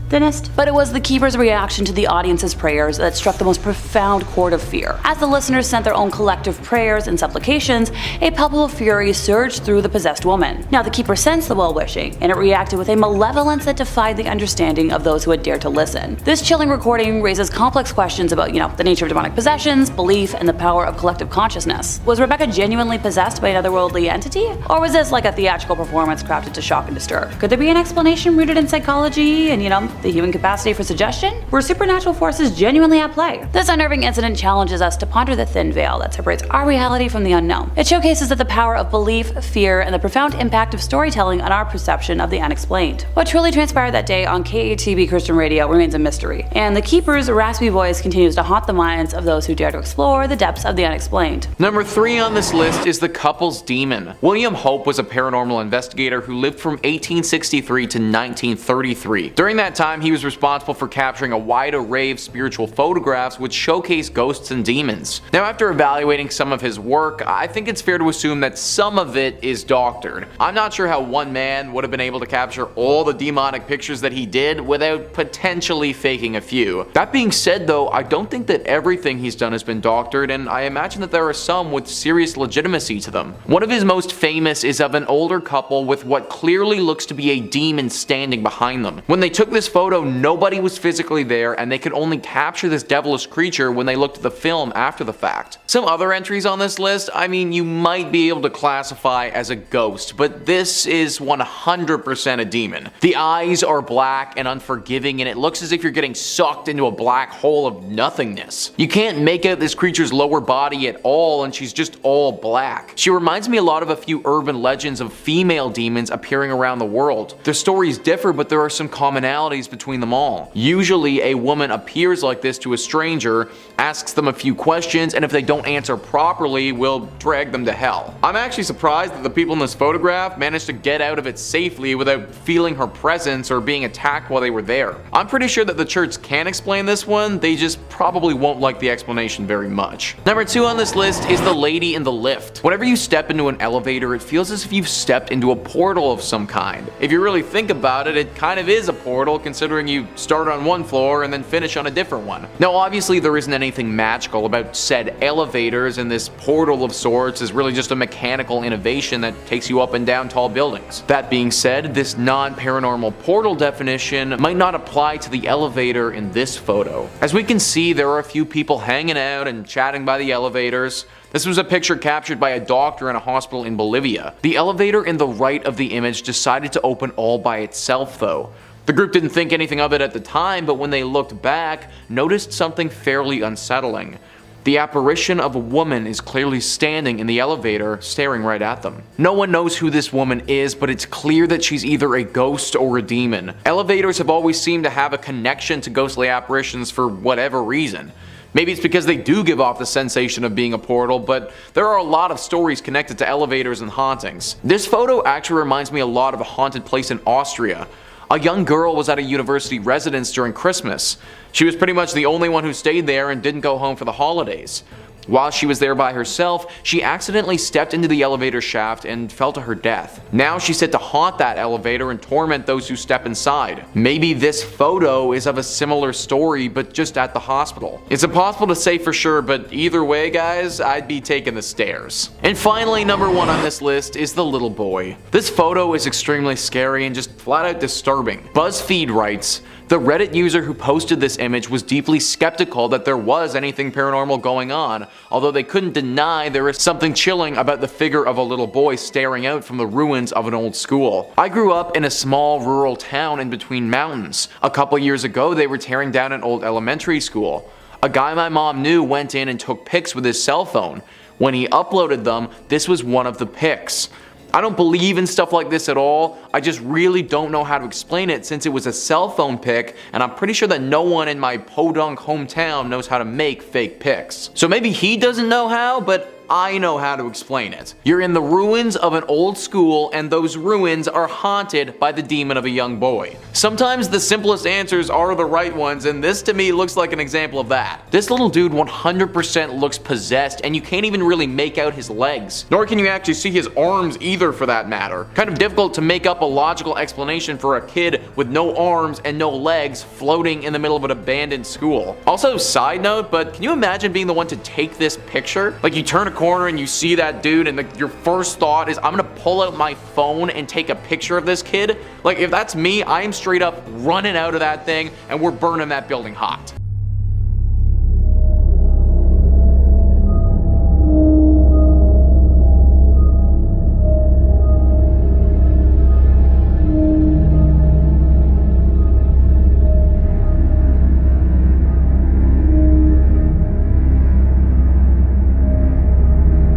thinnest. But it was the Keeper's reaction to the audience's prayers that struck the most profound chord of fear. As the listeners sent their own collective prayers and supplications, a palpable fury surged through the possessed woman. Now, the Keeper sensed the well-wishing, and it reacted with a malevolence that defied the understanding of those who had dared to listen. This chilling recording raises complex questions about, the nature of demonic possessions, belief, and the power of collective consciousness. Was Rebecca genuinely possessed by an otherworldly entity? Or was this like a theatrical performance crafted to shock and disturb? Could there be an explanation rooted in psychology and, the human capacity for suggestion? Were supernatural forces genuinely at play? This unnerving incident challenges us to ponder the thin veil that separates our reality from the unknown. It showcases that the power of belief, fear, and the profound impact of storytelling on our perception of the unexplained. What truly transpired that day on KATB Christian Radio remains a mystery, and the Keeper's raspy voice continues to haunt the minds of those who dare to explore the depths of the unexplained. Number 3 on this list is the couple's demon. William Hope was a paranormal investigator who lived from 1863 to 1933. During that time, he was responsible for capturing a wide array of spiritual photographs which showcase ghosts and demons. Now, after evaluating some of his work, I think it's fair to assume that some of it is doctored. I'm not sure how one man would have been able to capture all the demonic pictures that he did without potentially faking a few. That being said though, I don't think that everything he's done has been doctored, and I imagine that there are some with serious legitimacy to them. One of his most famous is of an older couple with what clearly looks to be a demon standing behind them. When they took this photo, nobody was physically there, and they could only capture this devilish creature when they looked at the film after the fact. Some other entries on this list, you might be able to classify as a ghost, but this is 100% a demon. The eyes are black and unforgiving, and it looks as if you're getting sucked into a black hole of nothingness. You can't make out this creature's lower body at all, and she's just all black. She reminds me a lot of a few urban legends of female demons appearing around the world. Their stories differ, but there are some commonalities distance between them all. Usually a woman appears like this to a stranger, asks them a few questions, and if they don't answer properly, will drag them to hell. I'm actually surprised that the people in this photograph managed to get out of it safely without feeling her presence or being attacked while they were there. I'm pretty sure that the church can explain this one, they just probably won't like the explanation very much. Number 2 on this list is the lady in the lift. Whenever you step into an elevator, it feels as if you've stepped into a portal of some kind. If you really think about it, it kind of is a portal considering you start on one floor and then finish on a different one. Now obviously there isn't anything magical about said elevators, and this portal of sorts is really just a mechanical innovation that takes you up and down tall buildings. That being said, this non-paranormal portal definition might not apply to the elevator in this photo. As we can see, there are a few people hanging out and chatting by the elevators. This was a picture captured by a doctor in a hospital in Bolivia. The elevator in the right of the image decided to open all by itself though. The group didn't think anything of it at the time, but when they looked back, noticed something fairly unsettling. The apparition of a woman is clearly standing in the elevator, staring right at them. No one knows who this woman is, but it's clear that she's either a ghost or a demon. Elevators have always seemed to have a connection to ghostly apparitions for whatever reason. Maybe it's because they do give off the sensation of being a portal, but there are a lot of stories connected to elevators and hauntings. This photo actually reminds me a lot of a haunted place in Austria. A young girl was at a university residence during Christmas. She was pretty much the only one who stayed there and didn't go home for the holidays. While she was there by herself, she accidentally stepped into the elevator shaft and fell to her death. Now she's set to haunt that elevator and torment those who step inside. Maybe this photo is of a similar story, but just at the hospital. It's impossible to say for sure, but either way guys, I'd be taking the stairs. And finally, number 1 on this list is the little boy. This photo is extremely scary and just flat out disturbing. BuzzFeed writes, "The Reddit user who posted this image was deeply skeptical that there was anything paranormal going on, although they couldn't deny there is something chilling about the figure of a little boy staring out from the ruins of an old school. I grew up in a small rural town in between mountains. A couple years ago they were tearing down an old elementary school. A guy my mom knew went in and took pics with his cell phone. When he uploaded them, this was one of the pics. I don't believe in stuff like this at all, I just really don't know how to explain it since it was a cell phone pic, and I'm pretty sure that no one in my podunk hometown knows how to make fake pics. So maybe he doesn't know how, but I know how to explain it. You're in the ruins of an old school, and those ruins are haunted by the demon of a young boy. Sometimes the simplest answers are the right ones, and this to me looks like an example of that. This little dude 100% looks possessed, and you can't even really make out his legs. Nor can you actually see his arms either for that matter. Kind of difficult to make up a logical explanation for a kid with no arms and no legs floating in the middle of an abandoned school. Also, side note, but can you imagine being the one to take this picture? Like you turn a corner and you see that dude and your first thought is, I'm gonna pull out my phone and take a picture of this kid. Like if that's me, I am straight up running out of that thing and we're burning that building hot.